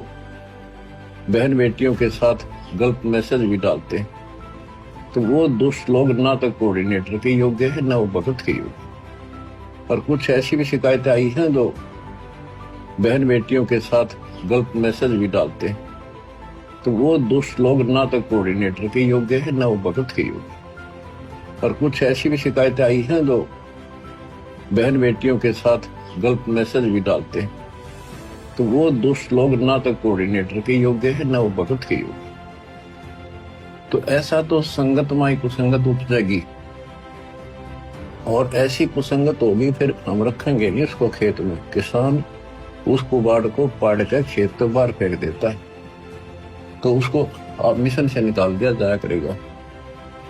S7: बहन बेटियों के साथ गलत मैसेज भी डालते हैं। तो वो दुष्ट लोग ना तो कोऑर्डिनेटर के योग्य है ना वो भगत के योग्य। और कुछ ऐसी भी शिकायतें आई हैं जो बहन बेटियों के साथ गलत मैसेज भी डालते हैं। तो वो दुष्ट लोग ना तो कोऑर्डिनेटर के योग्य है ना वो भगत के योग्य। और कुछ ऐसी भी शिकायतें आई हैं जो बहन बेटियों के साथ गलत मैसेज भी डालते हैं। तो वो दुष्ट लोग ना तो कोऑर्डिनेटर के योग्य है ना वो भगत के योग्य। तो ऐसा तो संगत माई कुसंगत उपजेगी, और ऐसी कुसंगत होगी फिर हम रखेंगे नहीं उसको खेत में। किसान उस कुबाड़ को पाड़ कर खेत के बाहर फेंक देता है, तो उसको आप मिशन से निकाल दिया जाया करेगा।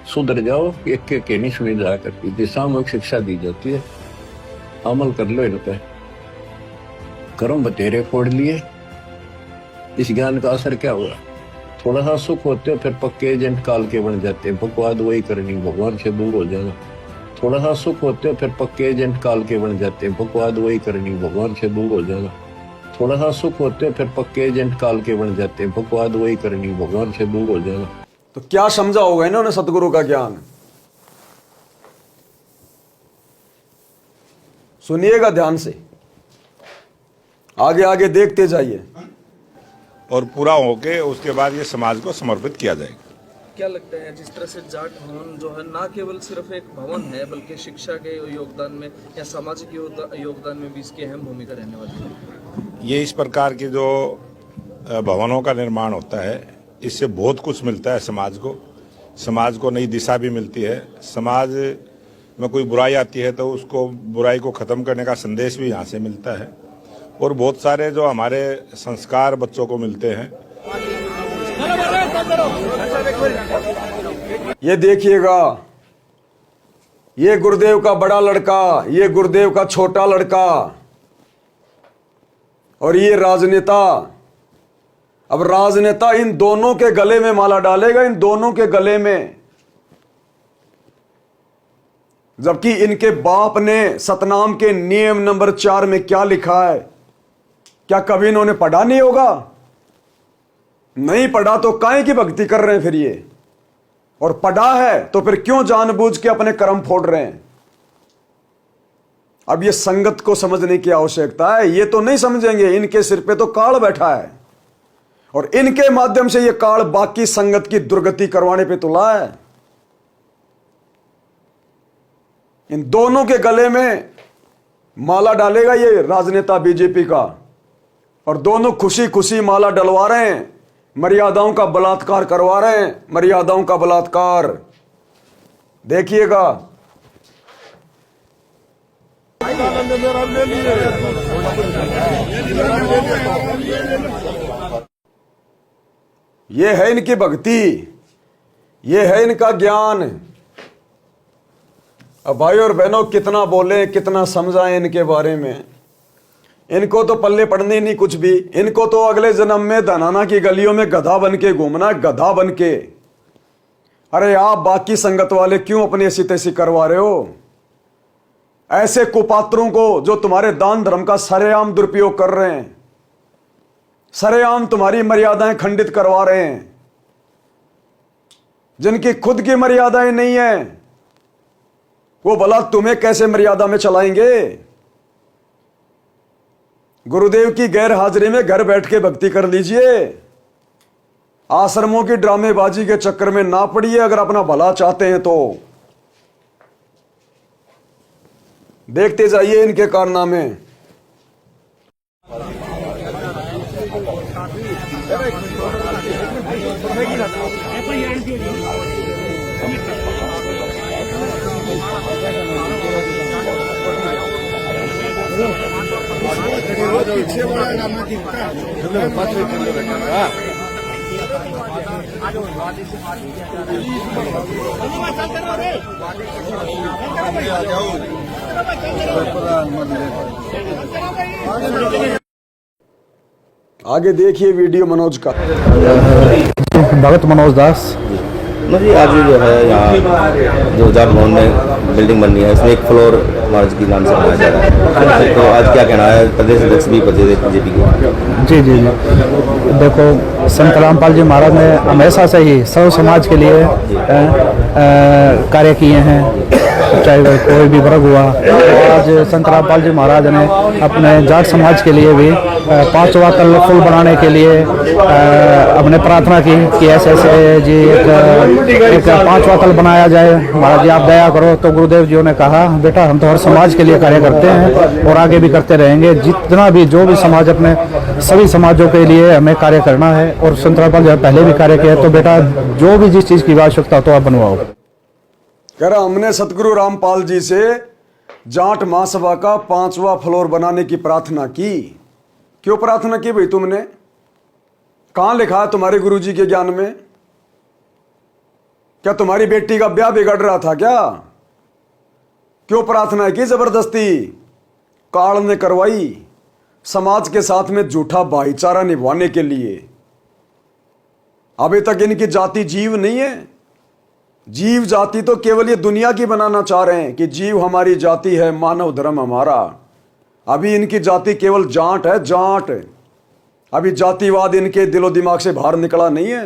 S7: सुधर जाओ, एक के नहीं सुनी जाया करती, दिशा में शिक्षा दी जाती है, अमल कर लो इन पे। कर्म बतेरे फोड़ लिए, इस ज्ञान का असर क्या हुआ? थोड़ा सा सुख होते हो फिर पक्के एजेंट काल के बन जाते हैं, बकवाद वही करनी, भगवान से दूर हो जाना। थोड़ा सा सुख होते हो फिर पक्के एजेंट काल के बन जाते हैं, बकवाद वही करनी, भगवान से दूर हो जाना। थोड़ा सा सुख होते हो फिर पक्के एजेंट काल के बन जाते हैं, बकवाद वही करनी, भगवान से दूर हो जाना।
S1: तो क्या समझा होगा इन्होंने सतगुरु का ज्ञान? सुनिएगा ध्यान से, आगे आगे देखते जाइए।
S5: और पूरा होके उसके बाद ये समाज को समर्पित किया जाएगा।
S6: क्या लगता है जिस तरह से जाट भवन जो है ना केवल सिर्फ एक भवन है बल्कि शिक्षा के योगदान में या सामाजिक योगदान में भी इसकी अहम भूमिका रहने वाली है?
S5: ये इस प्रकार के जो भवनों का निर्माण होता है इससे बहुत कुछ मिलता है समाज को नई दिशा भी मिलती है। समाज में कोई बुराई आती है तो उसको बुराई को ख़त्म करने का संदेश भी यहाँ से मिलता है, और बहुत सारे जो हमारे संस्कार बच्चों को मिलते हैं।
S1: ये देखिएगा, ये गुरुदेव का बड़ा लड़का, ये गुरुदेव का छोटा लड़का, और ये राजनेता। अब राजनेता इन दोनों के गले में माला डालेगा, इन दोनों के गले में, जबकि इनके बाप ने सतनाम के नियम नंबर 4 में क्या लिखा है, क्या कभी इन्होंने पढ़ा नहीं होगा? नहीं पढ़ा तो काहे की भक्ति कर रहे हैं फिर ये? और पढ़ा है तो फिर क्यों जानबूझ के अपने कर्म फोड़ रहे हैं? अब ये संगत को समझने की आवश्यकता है। ये तो नहीं समझेंगे, इनके सिर पे तो काल बैठा है, और इनके माध्यम से ये काल बाकी संगत की दुर्गति करवाने पे तुला है। इन दोनों के गले में माला डालेगा ये राजनेता बीजेपी का, और दोनों खुशी खुशी माला डलवा रहे हैं, मर्यादाओं का बलात्कार करवा रहे हैं, मर्यादाओं का बलात्कार। देखिएगा। ये है इनकी भक्ति, ये है इनका ज्ञान। अब भाई और बहनों, कितना बोले, कितना समझाएं इनके बारे में। इनको तो पल्ले पड़ने नहीं कुछ भी। इनको तो अगले जन्म में धनाना की गलियों में गधा बन के घूमना, गधा बन के। अरे आप बाकी संगत वाले क्यों अपनी ऐसी तैसी करवा रहे हो? ऐसे कुपात्रों को जो तुम्हारे दान धर्म का सरेआम दुरुपयोग कर रहे हैं, सरेआम तुम्हारी मर्यादाएं खंडित करवा रहे हैं, जिनकी खुद की मर्यादाएं नहीं है, वो भला तुम्हें कैसे मर्यादा में चलाएंगे? गुरुदेव की गैर हाजिरी में घर बैठ के भक्ति कर लीजिए। आश्रमों की ड्रामेबाजी के चक्कर में ना पड़िए अगर अपना भला चाहते हैं तो। देखते जाइए इनके कारनामे। आगे देखिए वीडियो मनोज का।
S8: भगत मनोज दास
S9: जी, आज जो है यहाँ जो जाट भवन में बिल्डिंग बननी है, इसमें एक फ्लोर महाराज के नाम से बनाया जा रहा है, तो आज क्या कहना है? प्रदेश अध्यक्ष भी बचे थे बीजेपी के।
S8: जी जी जी, देखो संत रामपाल जी महाराज ने हमेशा से ही सर्व समाज के लिए कार्य किए हैं, चाहे वह कोई भी वर्ग हुआ। आज संत रामपाल जी महाराज ने अपने जाट समाज के लिए भी 5 वातल पुल बनाने के लिए अपने प्रार्थना की कि ऐसे ऐसे जी एक 5 वातल बनाया जाए, महाराज जी आप दया करो। तो गुरुदेव जी ने कहा बेटा हम तो हर समाज के लिए कार्य करते हैं और आगे भी करते रहेंगे, जितना भी जो भी समाज अपने सभी समाजों के लिए हमें कार्य करना है। और संत रामपाल जी पहले भी कार्य किया, तो बेटा जो भी जिस चीज़ की आवश्यकता तो आप बनवाओ।
S1: कह रहा हमने सतगुरु रामपाल जी से जाट महासभा का 5वां फ्लोर बनाने की प्रार्थना की। क्यों प्रार्थना की भाई तुमने? कहां लिखा है तुम्हारे गुरुजी के ज्ञान में? क्या तुम्हारी बेटी का ब्याह बिगड़ रहा था क्या? क्यों प्रार्थना की जबरदस्ती? काल ने करवाई समाज के साथ में झूठा भाईचारा निभाने के लिए। अभी तक इनकी जाति जीव नहीं है। जीव जाति तो केवल ये दुनिया की बनाना चाह रहे हैं कि जीव हमारी जाति है, मानव धर्म हमारा। अभी इनकी जाति केवल जाट है, जाट। अभी जातिवाद इनके दिलो दिमाग से बाहर निकला नहीं है।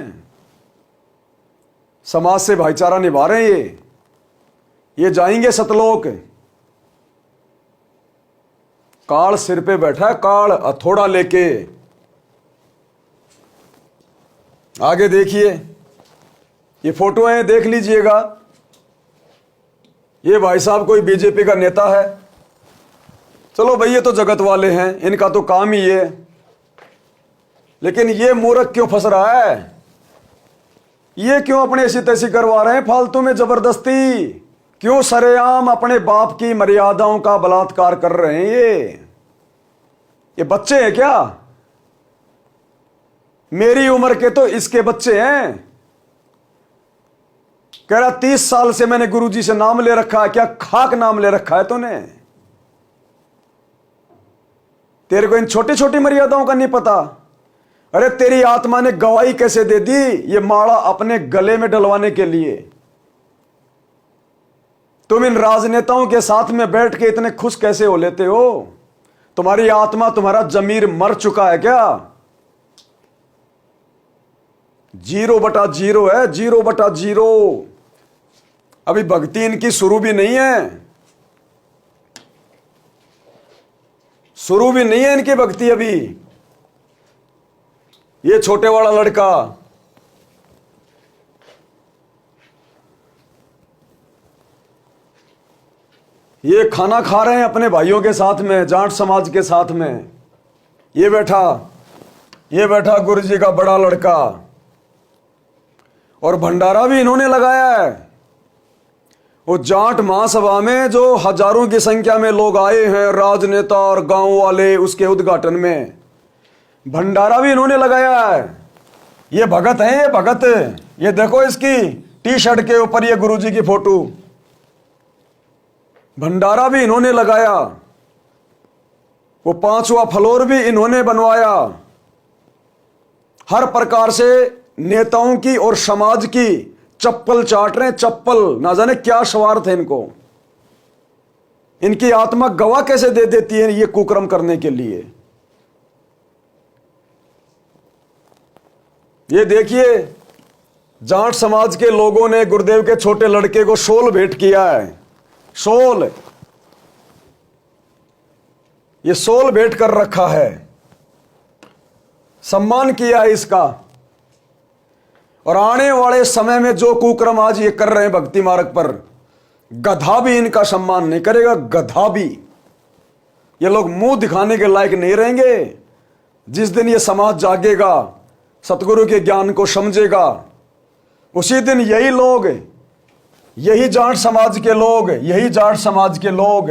S1: समाज से भाईचारा निभा रहे हैं ये जाएंगे सतलोक। काल सिर पे बैठा है, काल हथौड़ा लेके। आगे देखिए, ये फोटो है, देख लीजिएगा। ये भाई साहब कोई बीजेपी का नेता है। चलो भाई ये तो जगत वाले हैं, इनका तो काम ही है। लेकिन ये मूर्ख क्यों फंस रहा है? ये क्यों अपने ऐसी तैसी करवा रहे हैं फालतू में जबरदस्ती? क्यों सरेआम अपने बाप की मर्यादाओं का बलात्कार कर रहे हैं? ये बच्चे हैं क्या? मेरी उम्र के तो इसके बच्चे हैं। कह रहा 30 साल से मैंने गुरुजी से नाम ले रखा है। क्या खाक नाम ले रखा है तूने? तेरे को इन छोटी छोटी मर्यादाओं का नहीं पता? अरे तेरी आत्मा ने गवाही कैसे दे दी ये माला अपने गले में डलवाने के लिए? तुम इन राजनेताओं के साथ में बैठ के इतने खुश कैसे हो लेते हो? तुम्हारी आत्मा, तुम्हारा जमीर मर चुका है क्या? 0/0 है, 0/0। अभी भक्ति इनकी शुरू भी नहीं है, शुरू भी नहीं है इनकी भक्ति अभी। ये छोटे वाला लड़का ये खाना खा रहे हैं अपने भाइयों के साथ में, जाट समाज के साथ में। ये बैठा गुरु जी का बड़ा लड़का, और भंडारा भी इन्होंने लगाया है। वो जाट महासभा में जो हजारों की संख्या में लोग आए हैं, राजनेता और गांव वाले, उसके उद्घाटन में भंडारा भी इन्होंने लगाया है। ये भगत है, ये भगत। ये देखो इसकी टी शर्ट के ऊपर ये गुरुजी की फोटो। भंडारा भी इन्होंने लगाया, वो 5वां फ्लोर भी इन्होंने बनवाया। हर प्रकार से नेताओं की और समाज की चप्पल चाट रहे हैं, चप्पल। ना जाने क्या स्वार्थ है इनको, इनकी आत्मा गवाह कैसे दे देती है ये कुकर्म करने के लिए। ये देखिए, जाट समाज के लोगों ने गुरुदेव के छोटे लड़के को शॉल भेंट किया है। शॉल, ये शॉल भेंट कर रखा है, सम्मान किया है इसका। और आने वाले समय में जो कुकर्म आज ये कर रहे हैं भक्ति मार्ग पर, गधा भी इनका सम्मान नहीं करेगा, गधा भी। ये लोग मुंह दिखाने के लायक नहीं रहेंगे। जिस दिन ये समाज जागेगा, सतगुरु के ज्ञान को समझेगा, उसी दिन यही लोग, यही जाट समाज के लोग, यही जाट समाज के लोग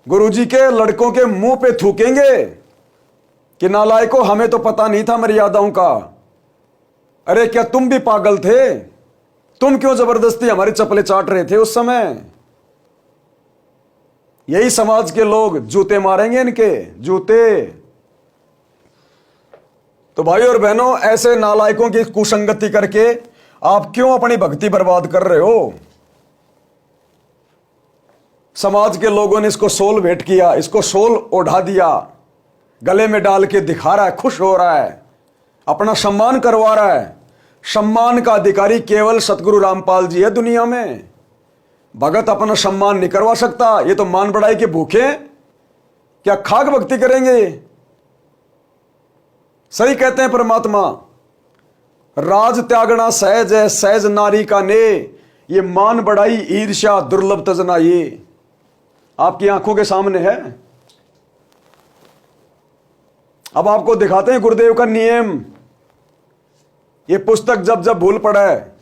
S1: गुरुजी के लड़कों के मुंह पे थूकेंगे कि नालायकों, हमें तो पता नहीं था मर्यादाओं का। अरे क्या तुम भी पागल थे? तुम क्यों जबरदस्ती हमारी चप्पलें चाट रहे थे उस समय? यही समाज के लोग जूते मारेंगे, इनके जूते। तो भाई और बहनों, ऐसे नालायकों की कुसंगति करके आप क्यों अपनी भक्ति बर्बाद कर रहे हो? समाज के लोगों ने इसको शॉल भेंट किया, इसको शॉल ओढ़ा दिया, गले में डाल के दिखा रहा है, खुश हो रहा है, अपना सम्मान करवा रहा है। सम्मान का अधिकारी केवल सतगुरु रामपाल जी है दुनिया में। भगत अपना सम्मान नहीं करवा सकता। ये तो मान बढ़ाई के भूखे, क्या खाक भक्ति करेंगे? सही कहते हैं परमात्मा, राज त्यागना सहज है, सहज नारी का ने, ये मान बढ़ाई ईर्ष्या दुर्लभ तजना। ये आपकी आंखों के सामने है। अब आपको दिखाते हैं गुरुदेव का नियम। ये पुस्तक जब जब भूल पड़ा है,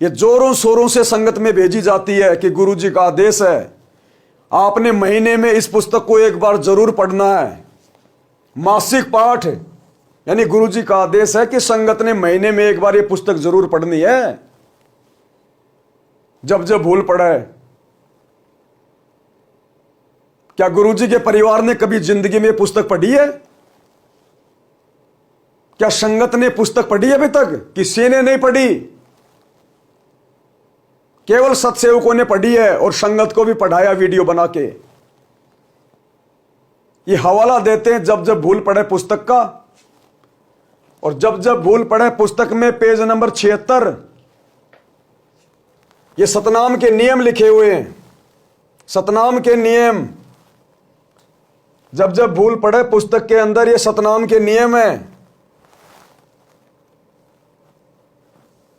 S1: ये जोरों शोरों से संगत में भेजी जाती है कि गुरुजी का आदेश है, आपने महीने में इस पुस्तक को एक बार जरूर पढ़ना है। मासिक पाठ, यानी गुरुजी का आदेश है कि संगत ने महीने में एक बार ये पुस्तक जरूर पढ़नी है, जब जब भूल पड़ा है। क्या गुरुजी के परिवार ने कभी जिंदगी में पुस्तक पढ़ी है? क्या संगत ने पुस्तक पढ़ी है अभी तक? किसी ने नहीं पढ़ी। केवल सत्सेवकों ने पढ़ी है और संगत को भी पढ़ाया वीडियो बना के। ये हवाला देते हैं जब जब भूल पड़े पुस्तक का। और जब जब भूल पड़े पुस्तक में पेज नंबर 76 ये सतनाम के नियम लिखे हुए हैं। सतनाम के नियम, जब जब भूल पड़े पुस्तक के अंदर ये सतनाम के नियम है।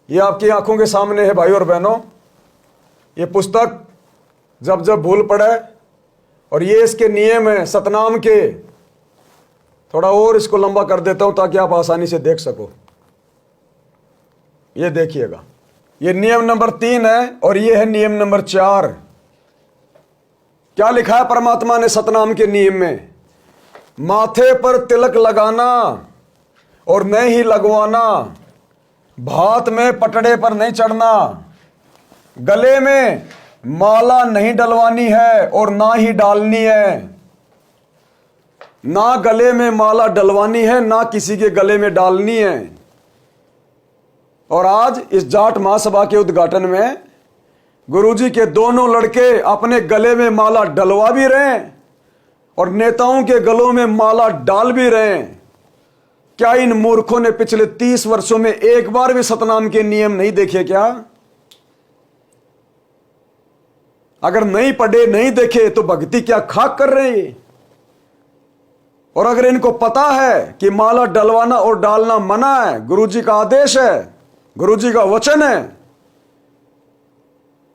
S1: ये आपकी आंखों के सामने है भाई और बहनों। ये पुस्तक जब जब भूल पड़े, और ये इसके नियम है सतनाम के। थोड़ा और इसको लंबा कर देता हूं ताकि आप आसानी से देख सको। ये देखिएगा, ये नियम नंबर 3 है और ये है नियम नंबर 4। क्या लिखा है परमात्मा ने सतनाम के नियम में? माथे पर तिलक लगाना और नहीं ही लगवाना, भात में पटड़े पर नहीं चढ़ना, गले में माला नहीं डलवानी है और ना ही डालनी है। ना गले में माला डलवानी है, ना किसी के गले में डालनी है। और आज इस जाट महासभा के उद्घाटन में गुरुजी के दोनों लड़के अपने गले में माला डलवा भी रहे हैं और नेताओं के गलों में माला डाल भी रहे हैं। क्या इन मूर्खों ने पिछले 30 वर्षों में एक बार भी सतनाम के नियम नहीं देखे क्या? अगर नहीं पढ़े, नहीं देखे तो भक्ति क्या खाक कर रहे हैं? और अगर इनको पता है कि माला डलवाना और डालना मना है, गुरुजी का आदेश है, गुरुजी का वचन है,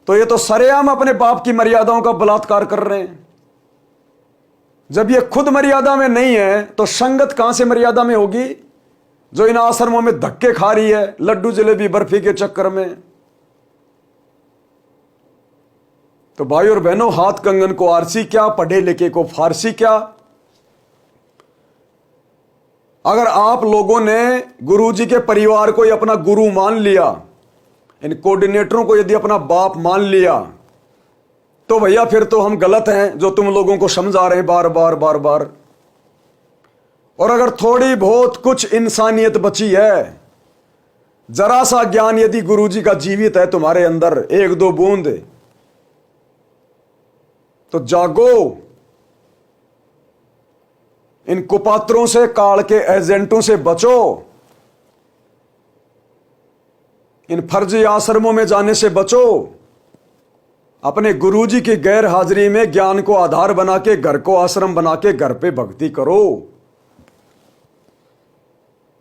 S1: तो ये तो सरेआम अपने बाप की मर्यादाओं का बलात्कार कर रहे हैं। जब ये खुद मर्यादा में नहीं है तो संगत कहां से मर्यादा में होगी, जो इन आश्रमों में धक्के खा रही है लड्डू जलेबी बर्फी के चक्कर में। तो भाई और बहनों, हाथ कंगन को आरसी क्या, पढ़े लिखे को फारसी क्या। अगर आप लोगों ने गुरुजी के परिवार को अपना गुरु मान लिया, इन कोऑर्डिनेटरों को यदि अपना बाप मान लिया, तो भैया फिर तो हम गलत हैं जो तुम लोगों को समझा रहे हैं बार बार बार बार। और अगर थोड़ी बहुत कुछ इंसानियत बची है, जरा सा ज्ञान यदि गुरुजी का जीवित है तुम्हारे अंदर, एक दो बूंद, तो जागो। इन कुपात्रों से, काल के एजेंटों से बचो। इन फर्जी आश्रमों में जाने से बचो। अपने गुरुजी की गैर हाजिरी में ज्ञान को आधार बना के, घर को आश्रम बना के घर पे भक्ति करो।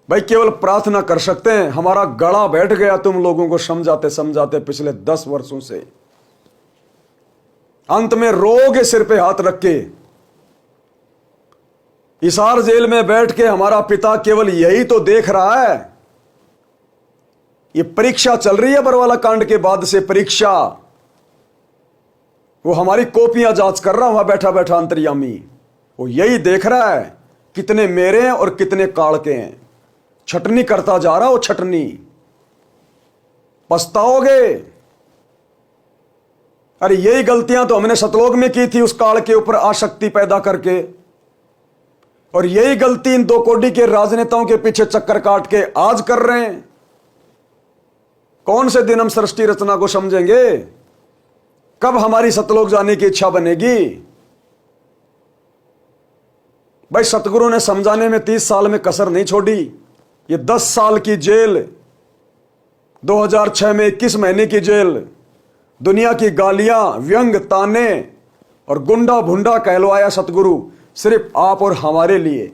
S1: भाई केवल प्रार्थना कर सकते हैं। हमारा गला बैठ गया तुम लोगों को समझाते समझाते पिछले 10 वर्षों से। अंत में रोगे सिर पे हाथ रख के। हिसार जेल में बैठ के हमारा पिता केवल यही तो देख रहा है। ये परीक्षा चल रही है बरवाला कांड के बाद से, परीक्षा। वो हमारी कॉपियां जांच कर रहा वहां बैठा बैठा अंतर्यामी। वो यही देख रहा है कितने मेरे हैं और कितने काल के हैं। छटनी करता जा रहा, वो छटनी। पछताओगे। अरे यही गलतियां तो हमने सतलोक में की थी, उस काल के ऊपर आसक्ति पैदा करके। और यही गलती इन 2 कोड़ी के राजनेताओं के पीछे चक्कर काट के आज कर रहे हैं। कौन से दिन हम सृष्टि रचना को समझेंगे? कब हमारी सतलोक जाने की इच्छा बनेगी? भाई सतगुरु ने समझाने में 30 साल में कसर नहीं छोड़ी। ये 10 साल की जेल, 2006 में 21 महीने की जेल, दुनिया की गालियां, व्यंग, ताने और गुंडा भुंडा कहलवाया सतगुरु सिर्फ आप और हमारे लिए,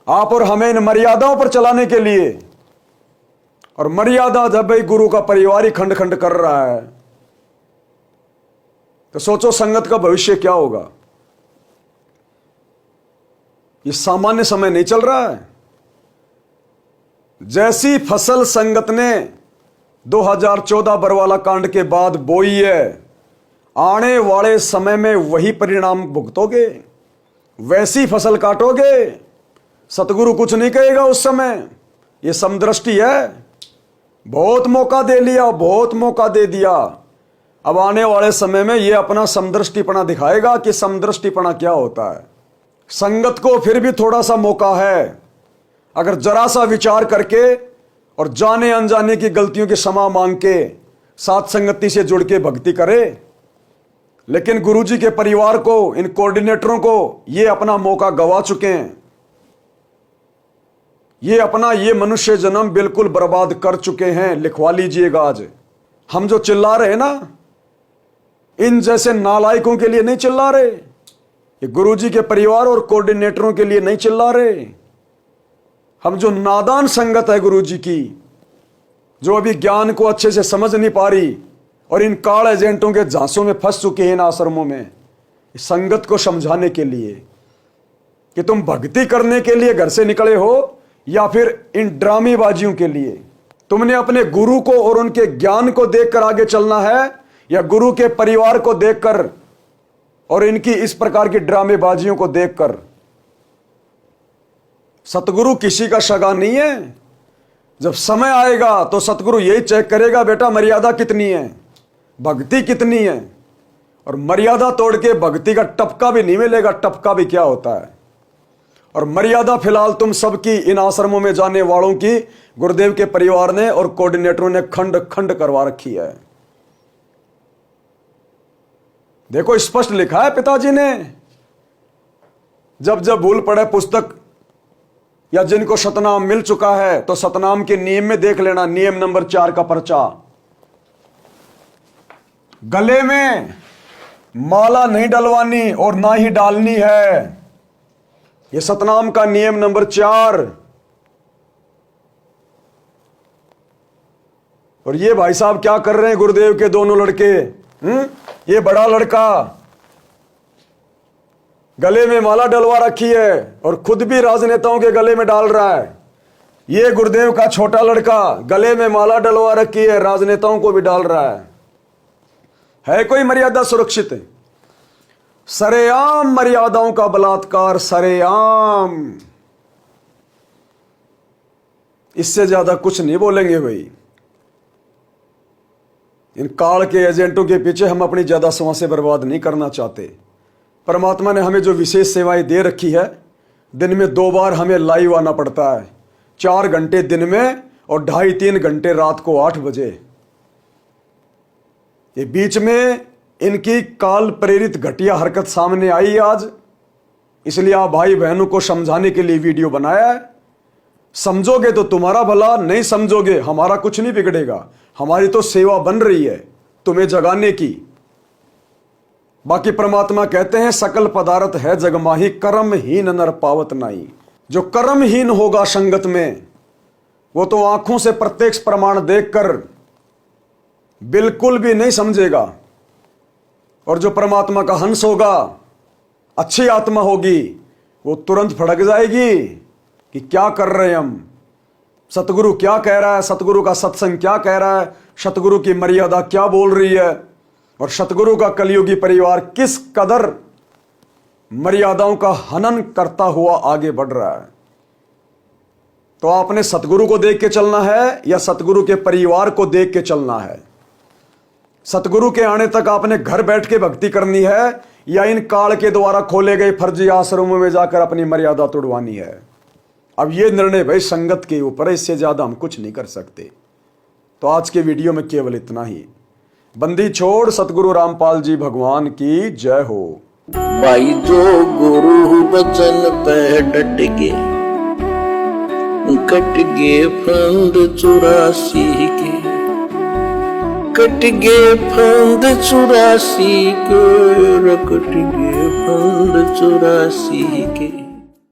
S1: आप और हमें इन मर्यादाओं पर चलाने के लिए। और मर्यादा जब भाई गुरु का परिवार ही खंड खंड कर रहा है, तो सोचो संगत का भविष्य क्या होगा। ये सामान्य समय नहीं चल रहा है। जैसी फसल संगत ने 2014 बरवाला कांड के बाद बोई है, आने वाले समय में वही परिणाम भुगतोगे, वैसी फसल काटोगे। सतगुरु कुछ नहीं कहेगा उस समय। ये समदृष्टि है। बहुत मौका दे लिया, बहुत मौका दे दिया। अब आने वाले समय में ये अपना समदृष्टिपना दिखाएगा कि समदृष्टिपना क्या होता है। संगत को फिर भी थोड़ा सा मौका है, अगर जरा सा विचार करके और जाने अनजाने की गलतियों की क्षमा मांग के साथ संगति से जुड़ के भक्ति करे। लेकिन गुरुजी के परिवार को, इन कोऑर्डिनेटरों को ये अपना मौका गवा चुके हैं। ये अपना ये मनुष्य जन्म बिल्कुल बर्बाद कर चुके हैं। लिखवा लीजिएगा। आज हम जो चिल्ला रहे हैं ना, इन जैसे नालायकों के लिए नहीं चिल्ला रहे। ये गुरुजी के परिवार और कोऑर्डिनेटरों के लिए नहीं चिल्ला रहे। हम जो नादान संगत है गुरुजी की, जो अभी ज्ञान को अच्छे से समझ नहीं पा रही और इन काल एजेंटों के झांसों में फंस चुके हैं इन आश्रमों में, संगत को समझाने के लिए कि तुम भक्ति करने के लिए घर से निकले हो या फिर इन ड्रामेबाजियों के लिए। तुमने अपने गुरु को और उनके ज्ञान को देखकर आगे चलना है या गुरु के परिवार को देखकर और इनकी इस प्रकार की ड्रामेबाजियों को देखकर। सतगुरु किसी का सगा नहीं है। जब समय आएगा तो सतगुरु यही चेक करेगा, बेटा मर्यादा कितनी है, भक्ति कितनी है। और मर्यादा तोड़ के भक्ति का टपका भी नहीं मिलेगा। टपका भी क्या होता है। और मर्यादा फिलहाल तुम सबकी, इन आश्रमों में जाने वालों की गुरुदेव के परिवार ने और कोऑर्डिनेटरों ने खंड खंड करवा रखी है। देखो स्पष्ट लिखा है पिताजी ने। जब जब भूल पड़े पुस्तक या जिनको सतनाम मिल चुका है तो सतनाम के नियम में देख लेना। नियम नंबर 4 का पर्चा, गले में माला नहीं डलवानी और ना ही डालनी है। यह सतनाम का नियम नंबर 4। और ये भाई साहब क्या कर रहे हैं गुरुदेव के दोनों लड़के? ये बड़ा लड़का गले में माला डलवा रखी है और खुद भी राजनेताओं के गले में डाल रहा है। ये गुरुदेव का छोटा लड़का गले में माला डलवा रखी है, राजनेताओं को भी डाल रहा है कोई मर्यादा सुरक्षित? सरेआम मर्यादाओं का बलात्कार, सरेआम। इससे ज्यादा कुछ नहीं बोलेंगे भाई। इन काल के एजेंटों के पीछे हम अपनी ज्यादा समय बर्बाद नहीं करना चाहते। परमात्मा ने हमें जो विशेष सेवाएं दे रखी है, दिन में 2 बार हमें लाइव आना पड़ता है, 4 घंटे दिन में और 2.5-3 घंटे रात को 8 बजे। ये बीच में इनकी काल प्रेरित घटिया हरकत सामने आई आज, इसलिए आप भाई बहनों को समझाने के लिए वीडियो बनाया है। समझोगे तो तुम्हारा भला, नहीं समझोगे हमारा कुछ नहीं बिगड़ेगा। हमारी तो सेवा बन रही है तुम्हें जगाने की। बाकी परमात्मा कहते हैं सकल पदार्थ है जगमाही, कर्महीन नर पावत नाई। जो कर्महीन होगा संगत में, वो तो आंखों से प्रत्यक्ष प्रमाण देखकर बिल्कुल भी नहीं समझेगा। और जो परमात्मा का हंस होगा, अच्छी आत्मा होगी, वो तुरंत फड़क जाएगी कि क्या कर रहे हैं हम, सतगुरु क्या कह रहा है, सतगुरु का सत्संग क्या कह रहा है, सतगुरु की मर्यादा क्या बोल रही है, और सतगुरु का कलियुगी परिवार किस कदर मर्यादाओं का हनन करता हुआ आगे बढ़ रहा है। तो आपने सतगुरु को देख के चलना है या सतगुरु के परिवार को देख के चलना है? सतगुरु के आने तक आपने घर बैठ के भक्ति करनी है या इन काल के द्वारा खोले गए फर्जी आश्रमों में जाकर अपनी मर्यादा तोड़वानी है? अब ये निर्णय भाई संगत के ऊपर है, इससे ज्यादा हम कुछ नहीं कर सकते। तो आज के वीडियो में केवल इतना ही। बंदी छोड़ सतगुरु रामपाल जी भगवान की जय हो।
S10: भाई जो गुरु बचन पे डट गे, कट गे फंद 84 के, कट गे फंद 84 के, कट गे फंद 84 के।